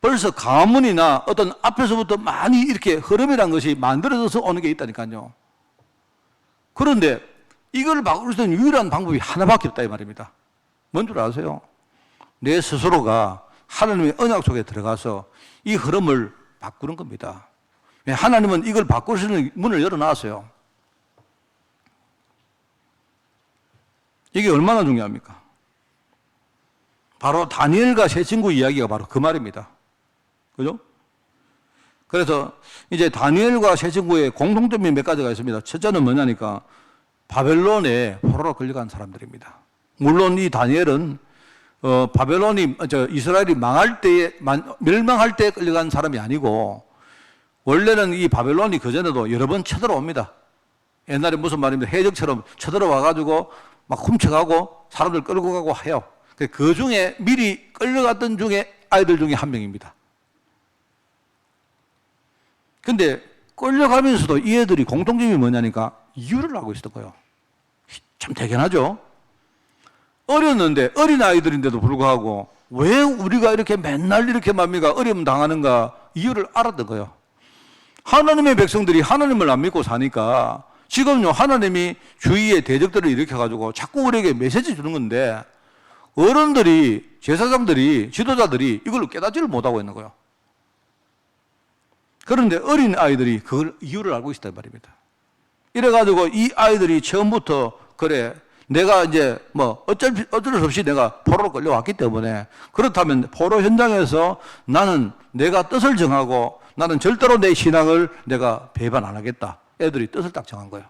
Speaker 1: 벌써 가문이나 어떤 앞에서부터 많이 이렇게 흐름이란 것이 만들어져서 오는 게 있다니까요. 그런데 이걸 바꿀 수 있는 유일한 방법이 하나밖에 없다 이 말입니다. 뭔 줄 아세요? 내 스스로가 하나님의 언약 속에 들어가서 이 흐름을 바꾸는 겁니다. 하나님은 이걸 바꿀 수 있는 문을 열어놨어요. 이게 얼마나 중요합니까? 바로 다니엘과 세 친구 이야기가 바로 그 말입니다. 그죠? 그래서 이제 다니엘과 세 친구의 공통점이 몇 가지가 있습니다. 첫째는 뭐냐니까 바벨론에 포로로 끌려간 사람들입니다. 물론 이 다니엘은 이스라엘이 멸망할 때에 끌려간 사람이 아니고, 원래는 이 바벨론이 그전에도 여러 번 쳐들어옵니다. 옛날에 무슨 말입니까? 해적처럼 쳐들어와가지고 막 훔쳐가고 사람들 끌고 가고 해요. 그 중에 미리 끌려갔던 중에 아이들 중에 한 명입니다. 근데 끌려가면서도 이 애들이 공통점이 뭐냐니까 이유를 알고 있었던 거예요. 참 대견하죠? 어렸는데, 어린 아이들인데도 불구하고 왜 우리가 이렇게 맨날 이렇게 뭡니까? 어려움 당하는가 이유를 알았던 거예요. 하나님의 백성들이 하나님을 안 믿고 사니까 지금요, 하나님이 주위에 대적들을 일으켜가지고 자꾸 우리에게 메시지 주는 건데, 어른들이, 제사장들이, 지도자들이 이걸 깨닫지를 못하고 있는 거예요. 그런데 어린 아이들이 그걸 이유를 알고 있었단 말입니다. 이래가지고 이 아이들이 처음부터 그래, 내가 이제 어쩔 수 없이 내가 포로로 끌려왔기 때문에, 그렇다면 포로 현장에서 나는 내가 뜻을 정하고 나는 절대로 내 신앙을 내가 배반 안 하겠다. 애들이 뜻을 딱 정한 거예요.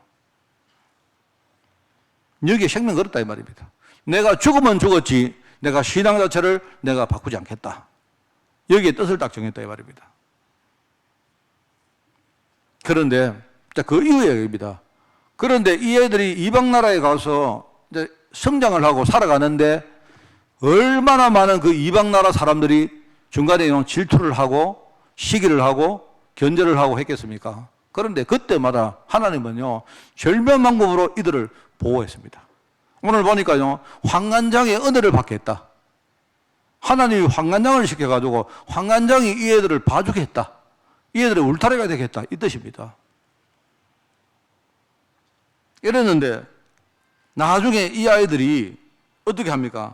Speaker 1: 여기에 생명 걸었다 이 말입니다. 내가 죽으면 죽었지 내가 신앙 자체를 내가 바꾸지 않겠다. 여기에 뜻을 딱 정했다 이 말입니다. 그런데 그 이후에입니다. 그런데 이 애들이 이방 나라에 가서 이제 성장을 하고 살아가는데, 얼마나 많은 그 이방 나라 사람들이 중간에 질투를 하고 시기를 하고 견제를 하고 했겠습니까? 그런데 그때마다 하나님은요, 절면망법으로 이들을 보호했습니다. 오늘 보니까요, 환관장의 은혜를 받게 했다. 하나님이 환관장을 시켜가지고 환관장이 이 애들을 봐주게 했다. 이 애들의 울타리가 되겠다. 이 뜻입니다. 이랬는데 나중에 이 아이들이 어떻게 합니까?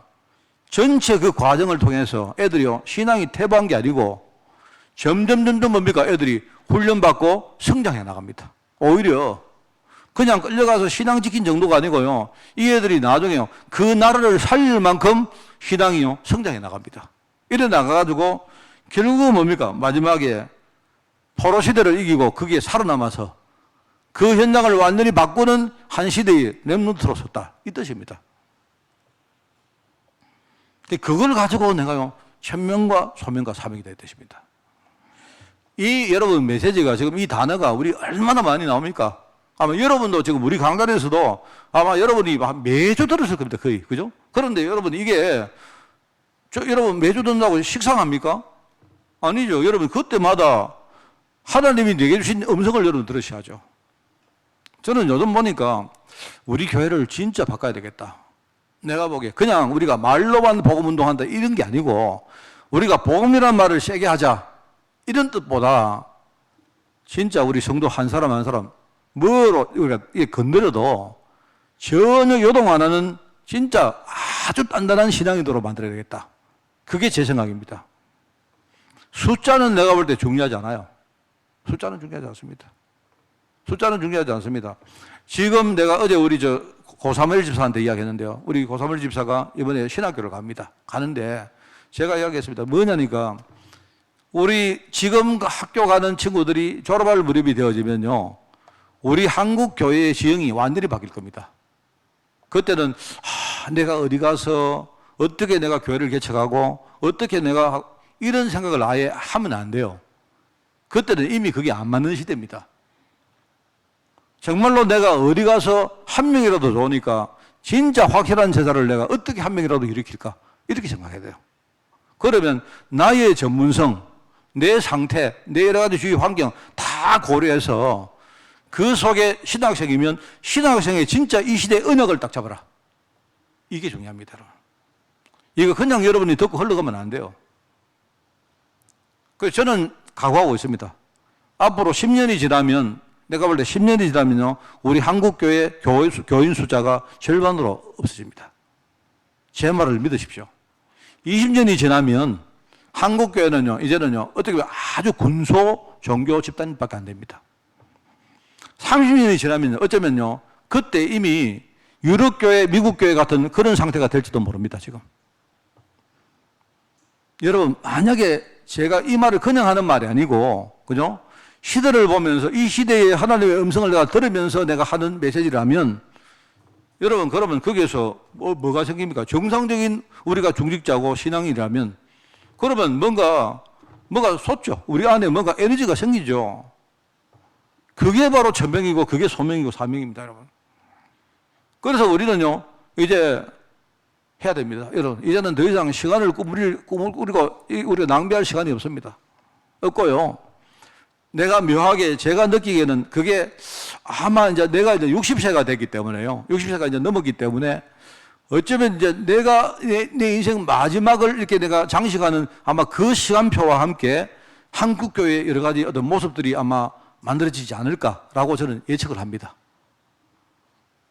Speaker 1: 전체 그 과정을 통해서 애들이요, 신앙이 퇴보한 게 아니고 점점 뭡니까? 애들이 훈련받고 성장해 나갑니다. 오히려 그냥 끌려가서 신앙 지킨 정도가 아니고요, 이 애들이 나중에요, 그 나라를 살릴 만큼 신앙이요, 성장해 나갑니다. 이래 나가가지고 결국은 뭡니까? 마지막에 포로 시대를 이기고 거기에 살아남아서 그 현장을 완전히 바꾸는 한 시대의 렘넌트로 섰다. 이 뜻입니다. 그걸 가지고 내가요, 천명과 소명과 사명이다 이 뜻입니다. 이 여러분 메시지가 지금 이 단어가 우리 얼마나 많이 나옵니까? 아마 여러분도 지금 우리 강단에서도 아마 여러분이 매주 들었을 겁니다. 거의. 그죠? 그런데 여러분 이게 여러분 매주 듣는다고 식상합니까? 아니죠. 여러분 그때마다 하나님이 내게 주신 음성을 여러분 들으셔야죠. 저는 요즘 보니까 우리 교회를 진짜 바꿔야 되겠다. 내가 보기에 그냥 우리가 말로만 복음 운동한다 이런 게 아니고, 우리가 복음이란 말을 세게 하자 이런 뜻보다 진짜 우리 성도 한 사람 한 사람 뭐로 우리가 건드려도 전혀 요동 안 하는 진짜 아주 단단한 신앙인도로 만들어야 되겠다. 그게 제 생각입니다. 숫자는 내가 볼 때 중요하지 않아요. 숫자는 중요하지 않습니다. 숫자는 중요하지 않습니다. 지금 내가 어제 우리 고사물 집사한테 이야기했는데요. 우리 고사물 집사가 이번에 신학교를 갑니다. 가는데 제가 이야기했습니다. 뭐냐니까, 우리 지금 학교 가는 친구들이 졸업할 무렵이 되어지면요, 우리 한국 교회의 지형이 완전히 바뀔 겁니다. 그때는 내가 어디 가서 어떻게 내가 교회를 개척하고 어떻게 내가 이런 생각을 아예 하면 안 돼요. 그때는 이미 그게 안 맞는 시대입니다. 정말로 내가 어디 가서 한 명이라도 좋으니까 진짜 확실한 제자를 내가 어떻게 한 명이라도 일으킬까, 이렇게 생각해야 돼요. 그러면 나의 전문성, 내 상태, 내 여러 가지 주위 환경 다 고려해서 그 속에 신학생이면 신학생의 진짜 이 시대의 언역을 딱 잡아라. 이게 중요합니다. 이거 그냥 여러분이 듣고 흘러가면 안 돼요. 그래서 저는 각오하고 있습니다. 앞으로 10년이 지나면, 내가 볼 때 10년이 지나면요, 우리 한국교회 교인 숫자가 절반으로 없어집니다. 제 말을 믿으십시오. 20년이 지나면 한국교회는요, 이제는요, 어떻게 보면 아주 군소 종교 집단밖에 안 됩니다. 30년이 지나면 어쩌면요, 그때 이미 유럽교회, 미국교회 같은 그런 상태가 될지도 모릅니다, 지금. 여러분, 만약에 제가 이 말을 그냥 하는 말이 아니고, 그죠? 시대를 보면서 이 시대의 하나님의 음성을 내가 들으면서 내가 하는 메시지라면 여러분 그러면 거기에서 뭐가 생깁니까? 정상적인 우리가 중직자고 신앙이라면 그러면 뭔가 솟죠. 우리 안에 뭔가 에너지가 생기죠. 그게 바로 천명이고 그게 소명이고 사명입니다, 여러분. 그래서 우리는요 이제 해야 됩니다. 여러분 이제는 더 이상 시간을 꾸리고 우리가 낭비할 시간이 없습니다. 없고요. 내가 묘하게 제가 느끼기에는 그게 아마 이제 내가 이제 60세가 됐기 때문에요. 60세가 이제 넘었기 때문에 어쩌면 이제 내가 내 인생 마지막을 이렇게 내가 장식하는 아마 그 시간표와 함께 한국교회의 여러 가지 어떤 모습들이 아마 만들어지지 않을까라고 저는 예측을 합니다.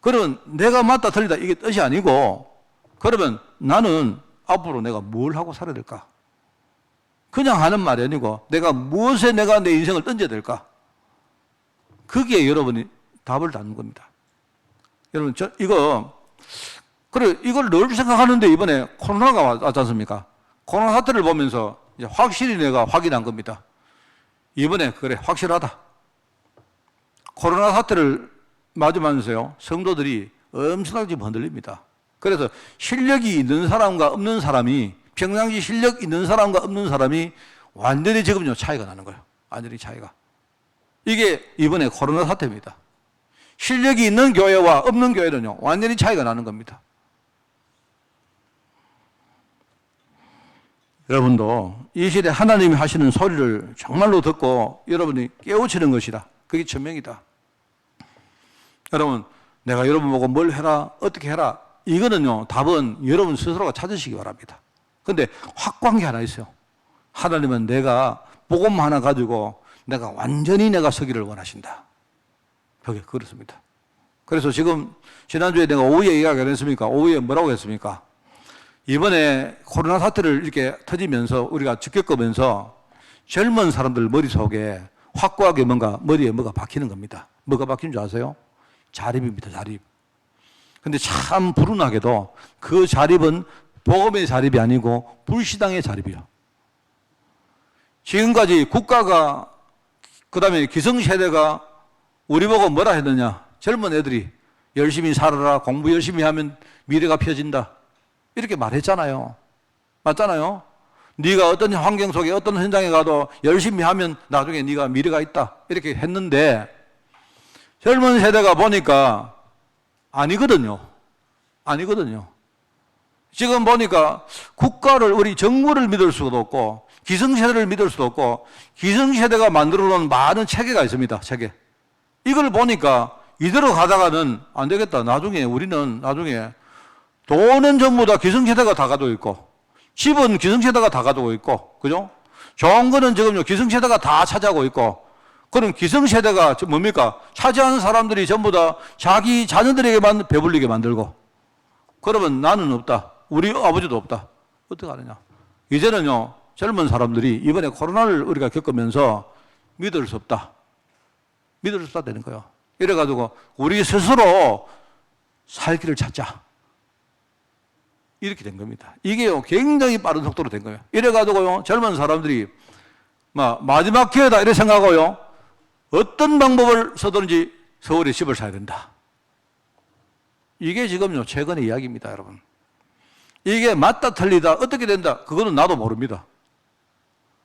Speaker 1: 그러면 내가 맞다 틀리다 이게 뜻이 아니고 그러면 나는 앞으로 내가 뭘 하고 살아야 될까? 그냥 하는 말이 아니고 내가 무엇에 내가 내 인생을 던져야 될까? 거기에 여러분이 답을 닫는 겁니다. 여러분 이걸 늘 생각하는데 이번에 코로나가 왔지 않습니까? 코로나 사태를 보면서 이제 확실히 내가 확인한 겁니다. 이번에 그래 확실하다. 코로나 사태를 맞으면서요 성도들이 엄청나게 흔들립니다. 그래서 실력이 있는 사람과 없는 사람이 평상시 실력 있는 사람과 없는 사람이 완전히 지금요 차이가 나는 거예요. 완전히 차이가. 이게 이번에 코로나 사태입니다. 실력이 있는 교회와 없는 교회는요 완전히 차이가 나는 겁니다. 여러분도 이 시대 하나님이 하시는 소리를 정말로 듣고 여러분이 깨우치는 것이다. 그게 천명이다. 여러분 내가 여러분 보고 뭘 해라 어떻게 해라 이거는요 답은 여러분 스스로가 찾으시기 바랍니다. 근데 확고한 게 하나 있어요. 하나님은 내가 복음 하나 가지고 내가 완전히 내가 서기를 원하신다. 그게 그렇습니다. 그래서 지금 지난주에 내가 오후에 이야기 안 했습니까? 오후에 뭐라고 했습니까? 이번에 코로나 사태를 이렇게 터지면서 우리가 겪으면서 젊은 사람들 머릿속에 확고하게 머리에 뭐가 박히는 겁니다. 뭐가 박힌 줄 아세요? 자립입니다. 자립. 근데 참 불운하게도 그 자립은 복음의 자립이 아니고 불신앙의 자립이에요. 지금까지 국가가 그다음에 기성세대가 우리 보고 뭐라 했느냐? 젊은 애들이 열심히 살아라, 공부 열심히 하면 미래가 펴진다 이렇게 말했잖아요. 맞잖아요. 네가 어떤 환경 속에 어떤 현장에 가도 열심히 하면 나중에 네가 미래가 있다 이렇게 했는데 젊은 세대가 보니까 아니거든요. 지금 보니까 국가를 우리 정부를 믿을 수도 없고 기성세대를 믿을 수도 없고 기성세대가 만들어 놓은 많은 체계가 있습니다. 체계. 이걸 보니까 이대로 가다가는 안 되겠다. 우리는 나중에 돈은 전부 다 기성세대가 다 가지고 있고 집은 기성세대가 다 가지고 있고 그죠? 좋은 거는 지금요 기성세대가 다 차지하고 있고 그럼 기성세대가 뭡니까? 차지하는 사람들이 전부 다 자기 자녀들에게만 배불리게 만들고 그러면 나는 없다. 우리 아버지도 없다. 어떻게 하느냐? 이제는요 젊은 사람들이 이번에 코로나를 우리가 겪으면서 믿을 수 없다 되는 거예요. 이래가지고 우리 스스로 살 길을 찾자 이렇게 된 겁니다. 이게요 굉장히 빠른 속도로 된 거예요. 이래가지고요 젊은 사람들이 마지막 기회다 이렇게 생각하고요 어떤 방법을 써든지 서울에 집을 사야 된다. 이게 지금요 최근의 이야기입니다, 여러분. 이게 맞다 틀리다 어떻게 된다 그거는 나도 모릅니다.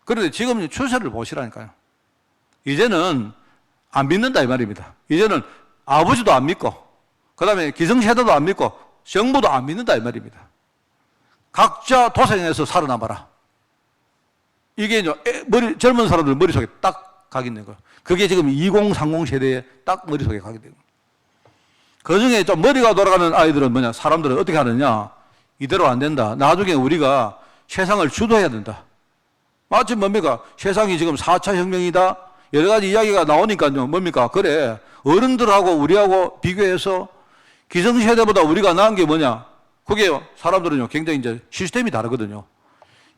Speaker 1: 그런데 지금 추세를 보시라니까요. 이제는 안 믿는다 이 말입니다. 이제는 아버지도 안 믿고 그 다음에 기성세대도 안 믿고 정부도 안 믿는다 이 말입니다. 각자 도생해서 살아남아라. 이게 젊은 사람들 머릿속에 딱 각이 있는 거예요. 그게 지금 2030 세대에 딱 머릿속에 각이 되는 거예요. 그 중에 좀 머리가 돌아가는 아이들은 사람들은 어떻게 하느냐? 이대로 안 된다. 나중에 우리가 세상을 주도해야 된다. 마치 뭡니까? 세상이 지금 4차 혁명이다. 여러 가지 이야기가 나오니까요. 뭡니까? 그래. 어른들하고 우리하고 비교해서 기성세대보다 우리가 나은 게 뭐냐? 그게 사람들은요. 굉장히 이제 시스템이 다르거든요.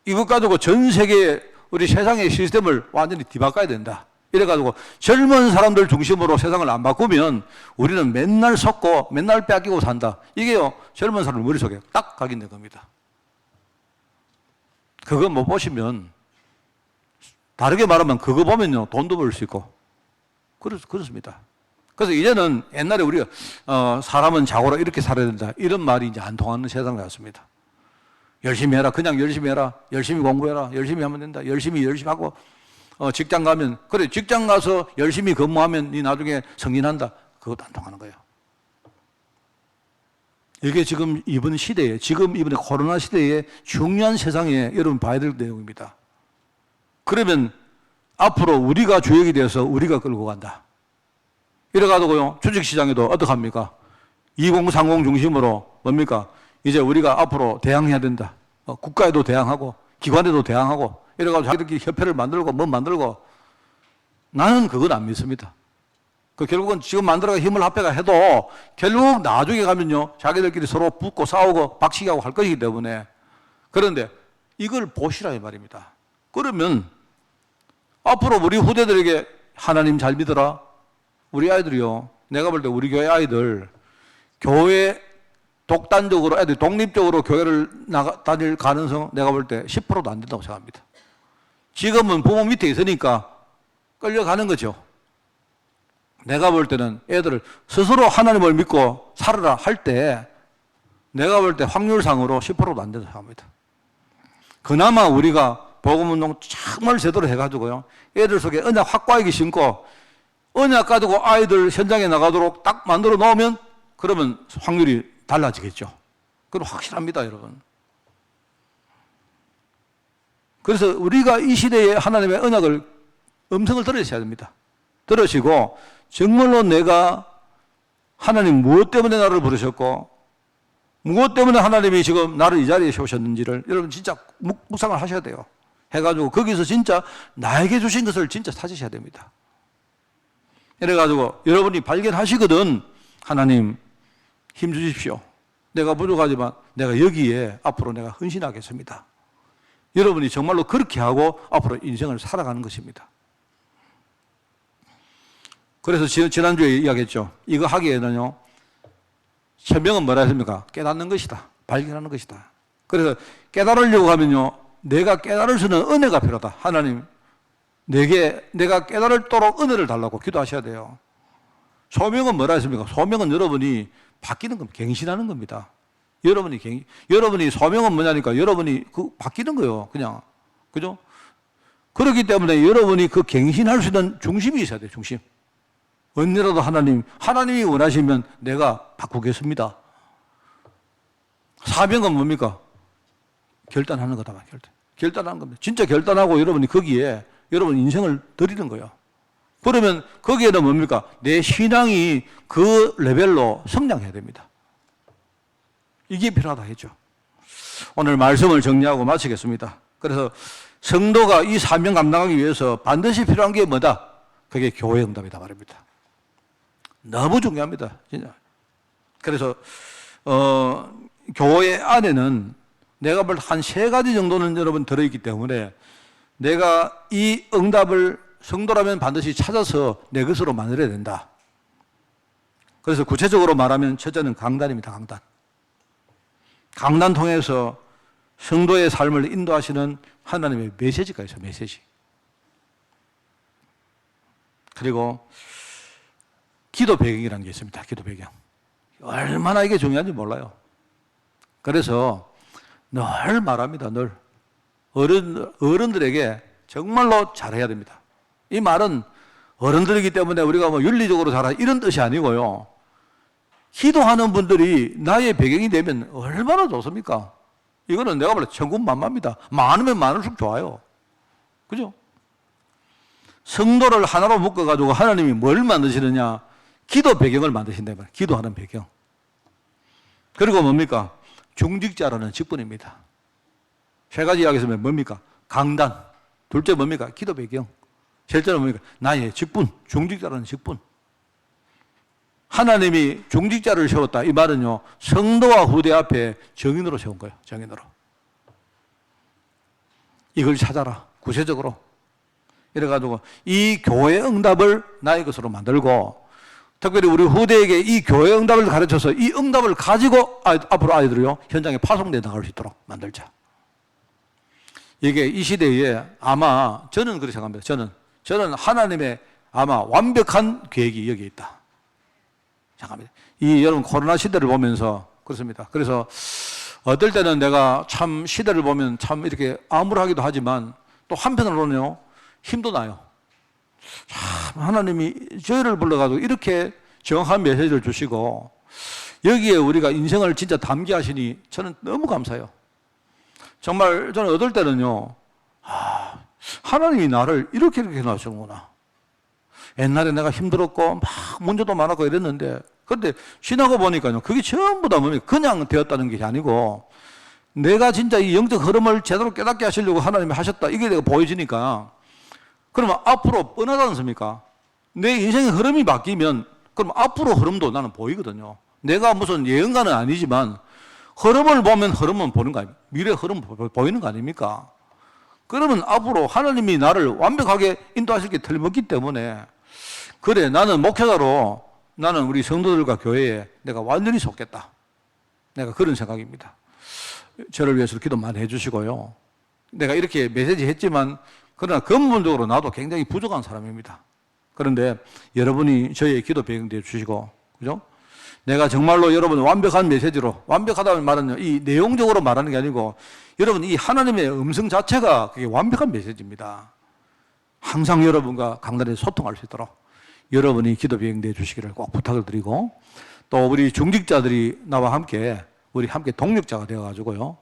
Speaker 1: 이것 가지고 전 세계 우리 세상의 시스템을 완전히 뒤바꿔야 된다. 이래가지고 젊은 사람들 중심으로 세상을 안 바꾸면 우리는 맨날 섰고 맨날 뺏기고 산다. 이게요. 젊은 사람 머릿속에 딱 각인된 겁니다. 그거 못 보시면 다르게 말하면 그거 보면요, 돈도 벌 수 있고. 그렇습니다. 그래서 이제는 옛날에 우리가, 사람은 자고로 이렇게 살아야 된다. 이런 말이 이제 안 통하는 세상 같습니다. 열심히 해라. 그냥 열심히 해라. 열심히 공부해라. 열심히 하면 된다. 열심히 하고, 직장 가면, 그래, 직장 가서 열심히 근무하면 니 나중에 승진한다. 그것도 안 통하는 거예요. 이게 지금 이번 시대에, 지금 이번에 코로나 시대에 중요한 세상에 여러분 봐야 될 내용입니다. 그러면 앞으로 우리가 주역이 돼서 우리가 끌고 간다. 이래가지고요, 주식시장에도 어떡합니까? 2030 중심으로 뭡니까? 이제 우리가 앞으로 대항해야 된다. 국가에도 대항하고, 기관에도 대항하고, 이래가지고 자기들끼리 협회를 만들고, 뭐 만들고, 나는 그건 안 믿습니다. 결국은 지금 만들어가 힘을 합해가 해도 결국 나중에 가면요, 자기들끼리 서로 붙고 싸우고 박치기하고 할 것이기 때문에. 그런데 이걸 보시라 이 말입니다. 그러면 앞으로 우리 후대들에게 하나님 잘 믿어라. 우리 아이들이요, 내가 볼 때 우리 교회 아이들, 교회 독단적으로, 애들 독립적으로 교회를 다닐 가능성 내가 볼 때 10%도 안 된다고 생각합니다. 지금은 부모 밑에 있으니까 끌려가는 거죠. 내가 볼 때는 애들을 스스로 하나님을 믿고 살아라 할 때 내가 볼 때 확률상으로 10%도 안 된다고 생각합니다. 그나마 우리가 복음운동 정말 제대로 해가지고요, 애들 속에 언약 확고하게 심고 언약 가지고 아이들 현장에 나가도록 딱 만들어 놓으면 그러면 확률이 달라지겠죠. 그건 확실합니다, 여러분. 그래서 우리가 이 시대에 하나님의 언약을, 음성을 들으셔야 됩니다. 들으시고 정말로 내가 하나님 무엇 때문에 나를 부르셨고 무엇 때문에 하나님이 지금 나를 이 자리에 세우셨는지를 여러분 진짜 묵상을 하셔야 돼요. 해가지고 거기서 진짜 나에게 주신 것을 진짜 찾으셔야 됩니다. 이래가지고 여러분이 발견하시거든, 하나님 힘 주십시오. 내가 부족하지만 내가 여기에 앞으로 내가 헌신하겠습니다. 여러분이 정말로 그렇게 하고 앞으로 인생을 살아가는 것입니다. 그래서 지난주에 이야기했죠. 이거 하기에는요, 천명은 뭐라 했습니까? 깨닫는 것이다. 발견하는 것이다. 그래서 깨달으려고 하면요, 내가 깨달을 수 있는 은혜가 필요하다. 하나님, 내가 깨달을도록 은혜를 달라고 기도하셔야 돼요. 소명은 뭐라 했습니까? 소명은 여러분이 바뀌는 겁니다. 갱신하는 겁니다. 여러분이 소명은 뭐냐니까 여러분이 바뀌는 거예요. 그냥. 그죠? 그렇기 때문에 여러분이 그 갱신할 수 있는 중심이 있어야 돼요. 중심. 언제라도 하나님이 원하시면 내가 바꾸겠습니다. 사명은 뭡니까? 결단하는 거다. 결단하는 겁니다. 진짜 결단하고 여러분이 거기에 여러분 인생을 드리는 거예요. 그러면 거기에는 뭡니까? 내 신앙이 그 레벨로 성장해야 됩니다. 이게 필요하다 했죠. 오늘 말씀을 정리하고 마치겠습니다. 그래서 성도가 이 사명 감당하기 위해서 반드시 필요한 게 뭐다? 그게 교회 응답이다 말입니다. 너무 중요합니다. 진짜. 그래서 교회 안에는 내가 볼 한 3가지 정도는 여러분 들어있기 때문에 내가 이 응답을 성도라면 반드시 찾아서 내 것으로 만들어야 된다. 그래서 구체적으로 말하면 첫째는 강단입니다. 강단 통해서 성도의 삶을 인도하시는 하나님의 메시지가 있어요. 메시지. 그리고 기도 배경이라는 게 있습니다. 기도 배경. 얼마나 이게 중요한지 몰라요. 그래서 늘 말합니다. 늘. 어른들에게 정말로 잘해야 됩니다. 이 말은 어른들이기 때문에 우리가 뭐 윤리적으로 잘하 이런 뜻이 아니고요. 기도하는 분들이 나의 배경이 되면 얼마나 좋습니까? 이거는 내가 볼 때 천군만마입니다. 많으면 많을수록 좋아요. 그죠? 성도를 하나로 묶어가지고 하나님이 뭘 만드시느냐? 기도 배경을 만드신다 말이에요. 기도하는 배경. 그리고 뭡니까? 중직자라는 직분입니다. 3가지 이야기했으면 뭡니까? 강단. 둘째 뭡니까? 기도 배경. 셋째는 뭡니까? 나의 직분. 중직자라는 직분. 하나님이 중직자를 세웠다. 이 말은요, 성도와 후대 앞에 정인으로 세운 거예요. 정인으로. 이걸 찾아라. 구체적으로. 이래가지고 이 교회 응답을 나의 것으로 만들고, 특별히 우리 후대에게 이 교회 응답을 가르쳐서 이 응답을 가지고 앞으로 아이들이요, 현장에 파송되어 나갈 수 있도록 만들자. 이게 이 시대에 아마 저는 그렇게 생각합니다. 저는 하나님의 아마 완벽한 계획이 여기에 있다. 생각합니다. 이 여러분 코로나 시대를 보면서 그렇습니다. 그래서 어떨 때는 내가 참 시대를 보면 참 이렇게 암울하기도 하지만 또 한편으로는요 힘도 나요. 참 하나님이 저희를 불러가지고 이렇게 정확한 메시지를 주시고 여기에 우리가 인생을 진짜 담게 하시니 저는 너무 감사해요. 정말 저는 어떨 때는요, 하나님이 나를 이렇게 해놔주는구나. 옛날에 내가 힘들었고 막 문제도 많았고 이랬는데 그런데 지나고 보니까요 그게 전부 다 뭡니까? 그냥 되었다는 게 아니고 내가 진짜 이 영적 흐름을 제대로 깨닫게 하시려고 하나님이 하셨다 이게 내가 보여지니까 그러면 앞으로 뻔하지 않습니까? 내 인생의 흐름이 바뀌면 그럼 앞으로 흐름도 나는 보이거든요. 내가 무슨 예언가는 아니지만 흐름을 보면 흐름은 보는 거 아닙니까? 미래 흐름 보이는 거 아닙니까? 그러면 앞으로 하나님이 나를 완벽하게 인도하실 게 틀림없기 때문에 그래 나는 목회자로 나는 우리 성도들과 교회에 내가 완전히 속겠다. 내가 그런 생각입니다. 저를 위해서 기도 많이 해주시고요. 내가 이렇게 메시지 했지만 그러나 근본적으로 나도 굉장히 부족한 사람입니다. 그런데 여러분이 저의 기도 배경 되어 주시고 그죠? 내가 정말로 여러분 완벽한 메시지로 완벽하다는 말은 이 내용적으로 말하는 게 아니고 여러분 이 하나님의 음성 자체가 그게 완벽한 메시지입니다. 항상 여러분과 강단에 소통할 수 있도록 여러분이 기도 비행되어 주시기를 꼭 부탁을 드리고 또 우리 중직자들이 나와 함께 우리 함께 동력자가 되어가지고요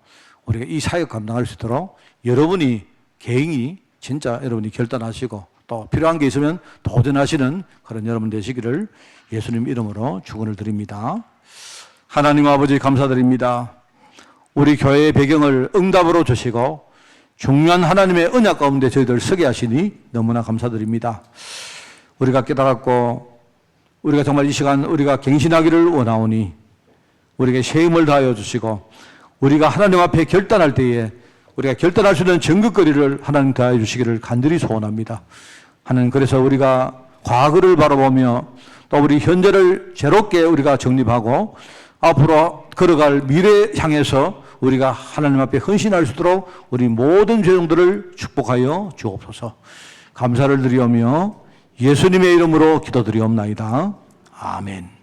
Speaker 1: 우리가 이 사역 감당할 수 있도록 여러분이 개인이 진짜 여러분이 결단하시고 또 필요한 게 있으면 도전하시는 그런 여러분 되시기를 예수님 이름으로 축원을 드립니다. 하나님 아버지 감사드립니다. 우리 교회의 배경을 응답으로 주시고 중요한 하나님의 언약 가운데 저희들 서게 하시니 너무나 감사드립니다. 우리가 깨달았고 우리가 정말 이 시간 우리가 갱신하기를 원하오니 우리에게 새 힘을 다하여 주시고 우리가 하나님 앞에 결단할 때에 우리가 결단할 수 있는 증거거리를 하나님 다해 주시기를 간절히 소원합니다. 하나님 그래서 우리가 과거를 바라보며 또 우리 현재를 새롭게 우리가 정립하고 앞으로 걸어갈 미래 향해서 우리가 하나님 앞에 헌신할 수 있도록 우리 모든 죄종들을 축복하여 주옵소서. 감사를 드리오며 예수님의 이름으로 기도드리옵나이다. 아멘.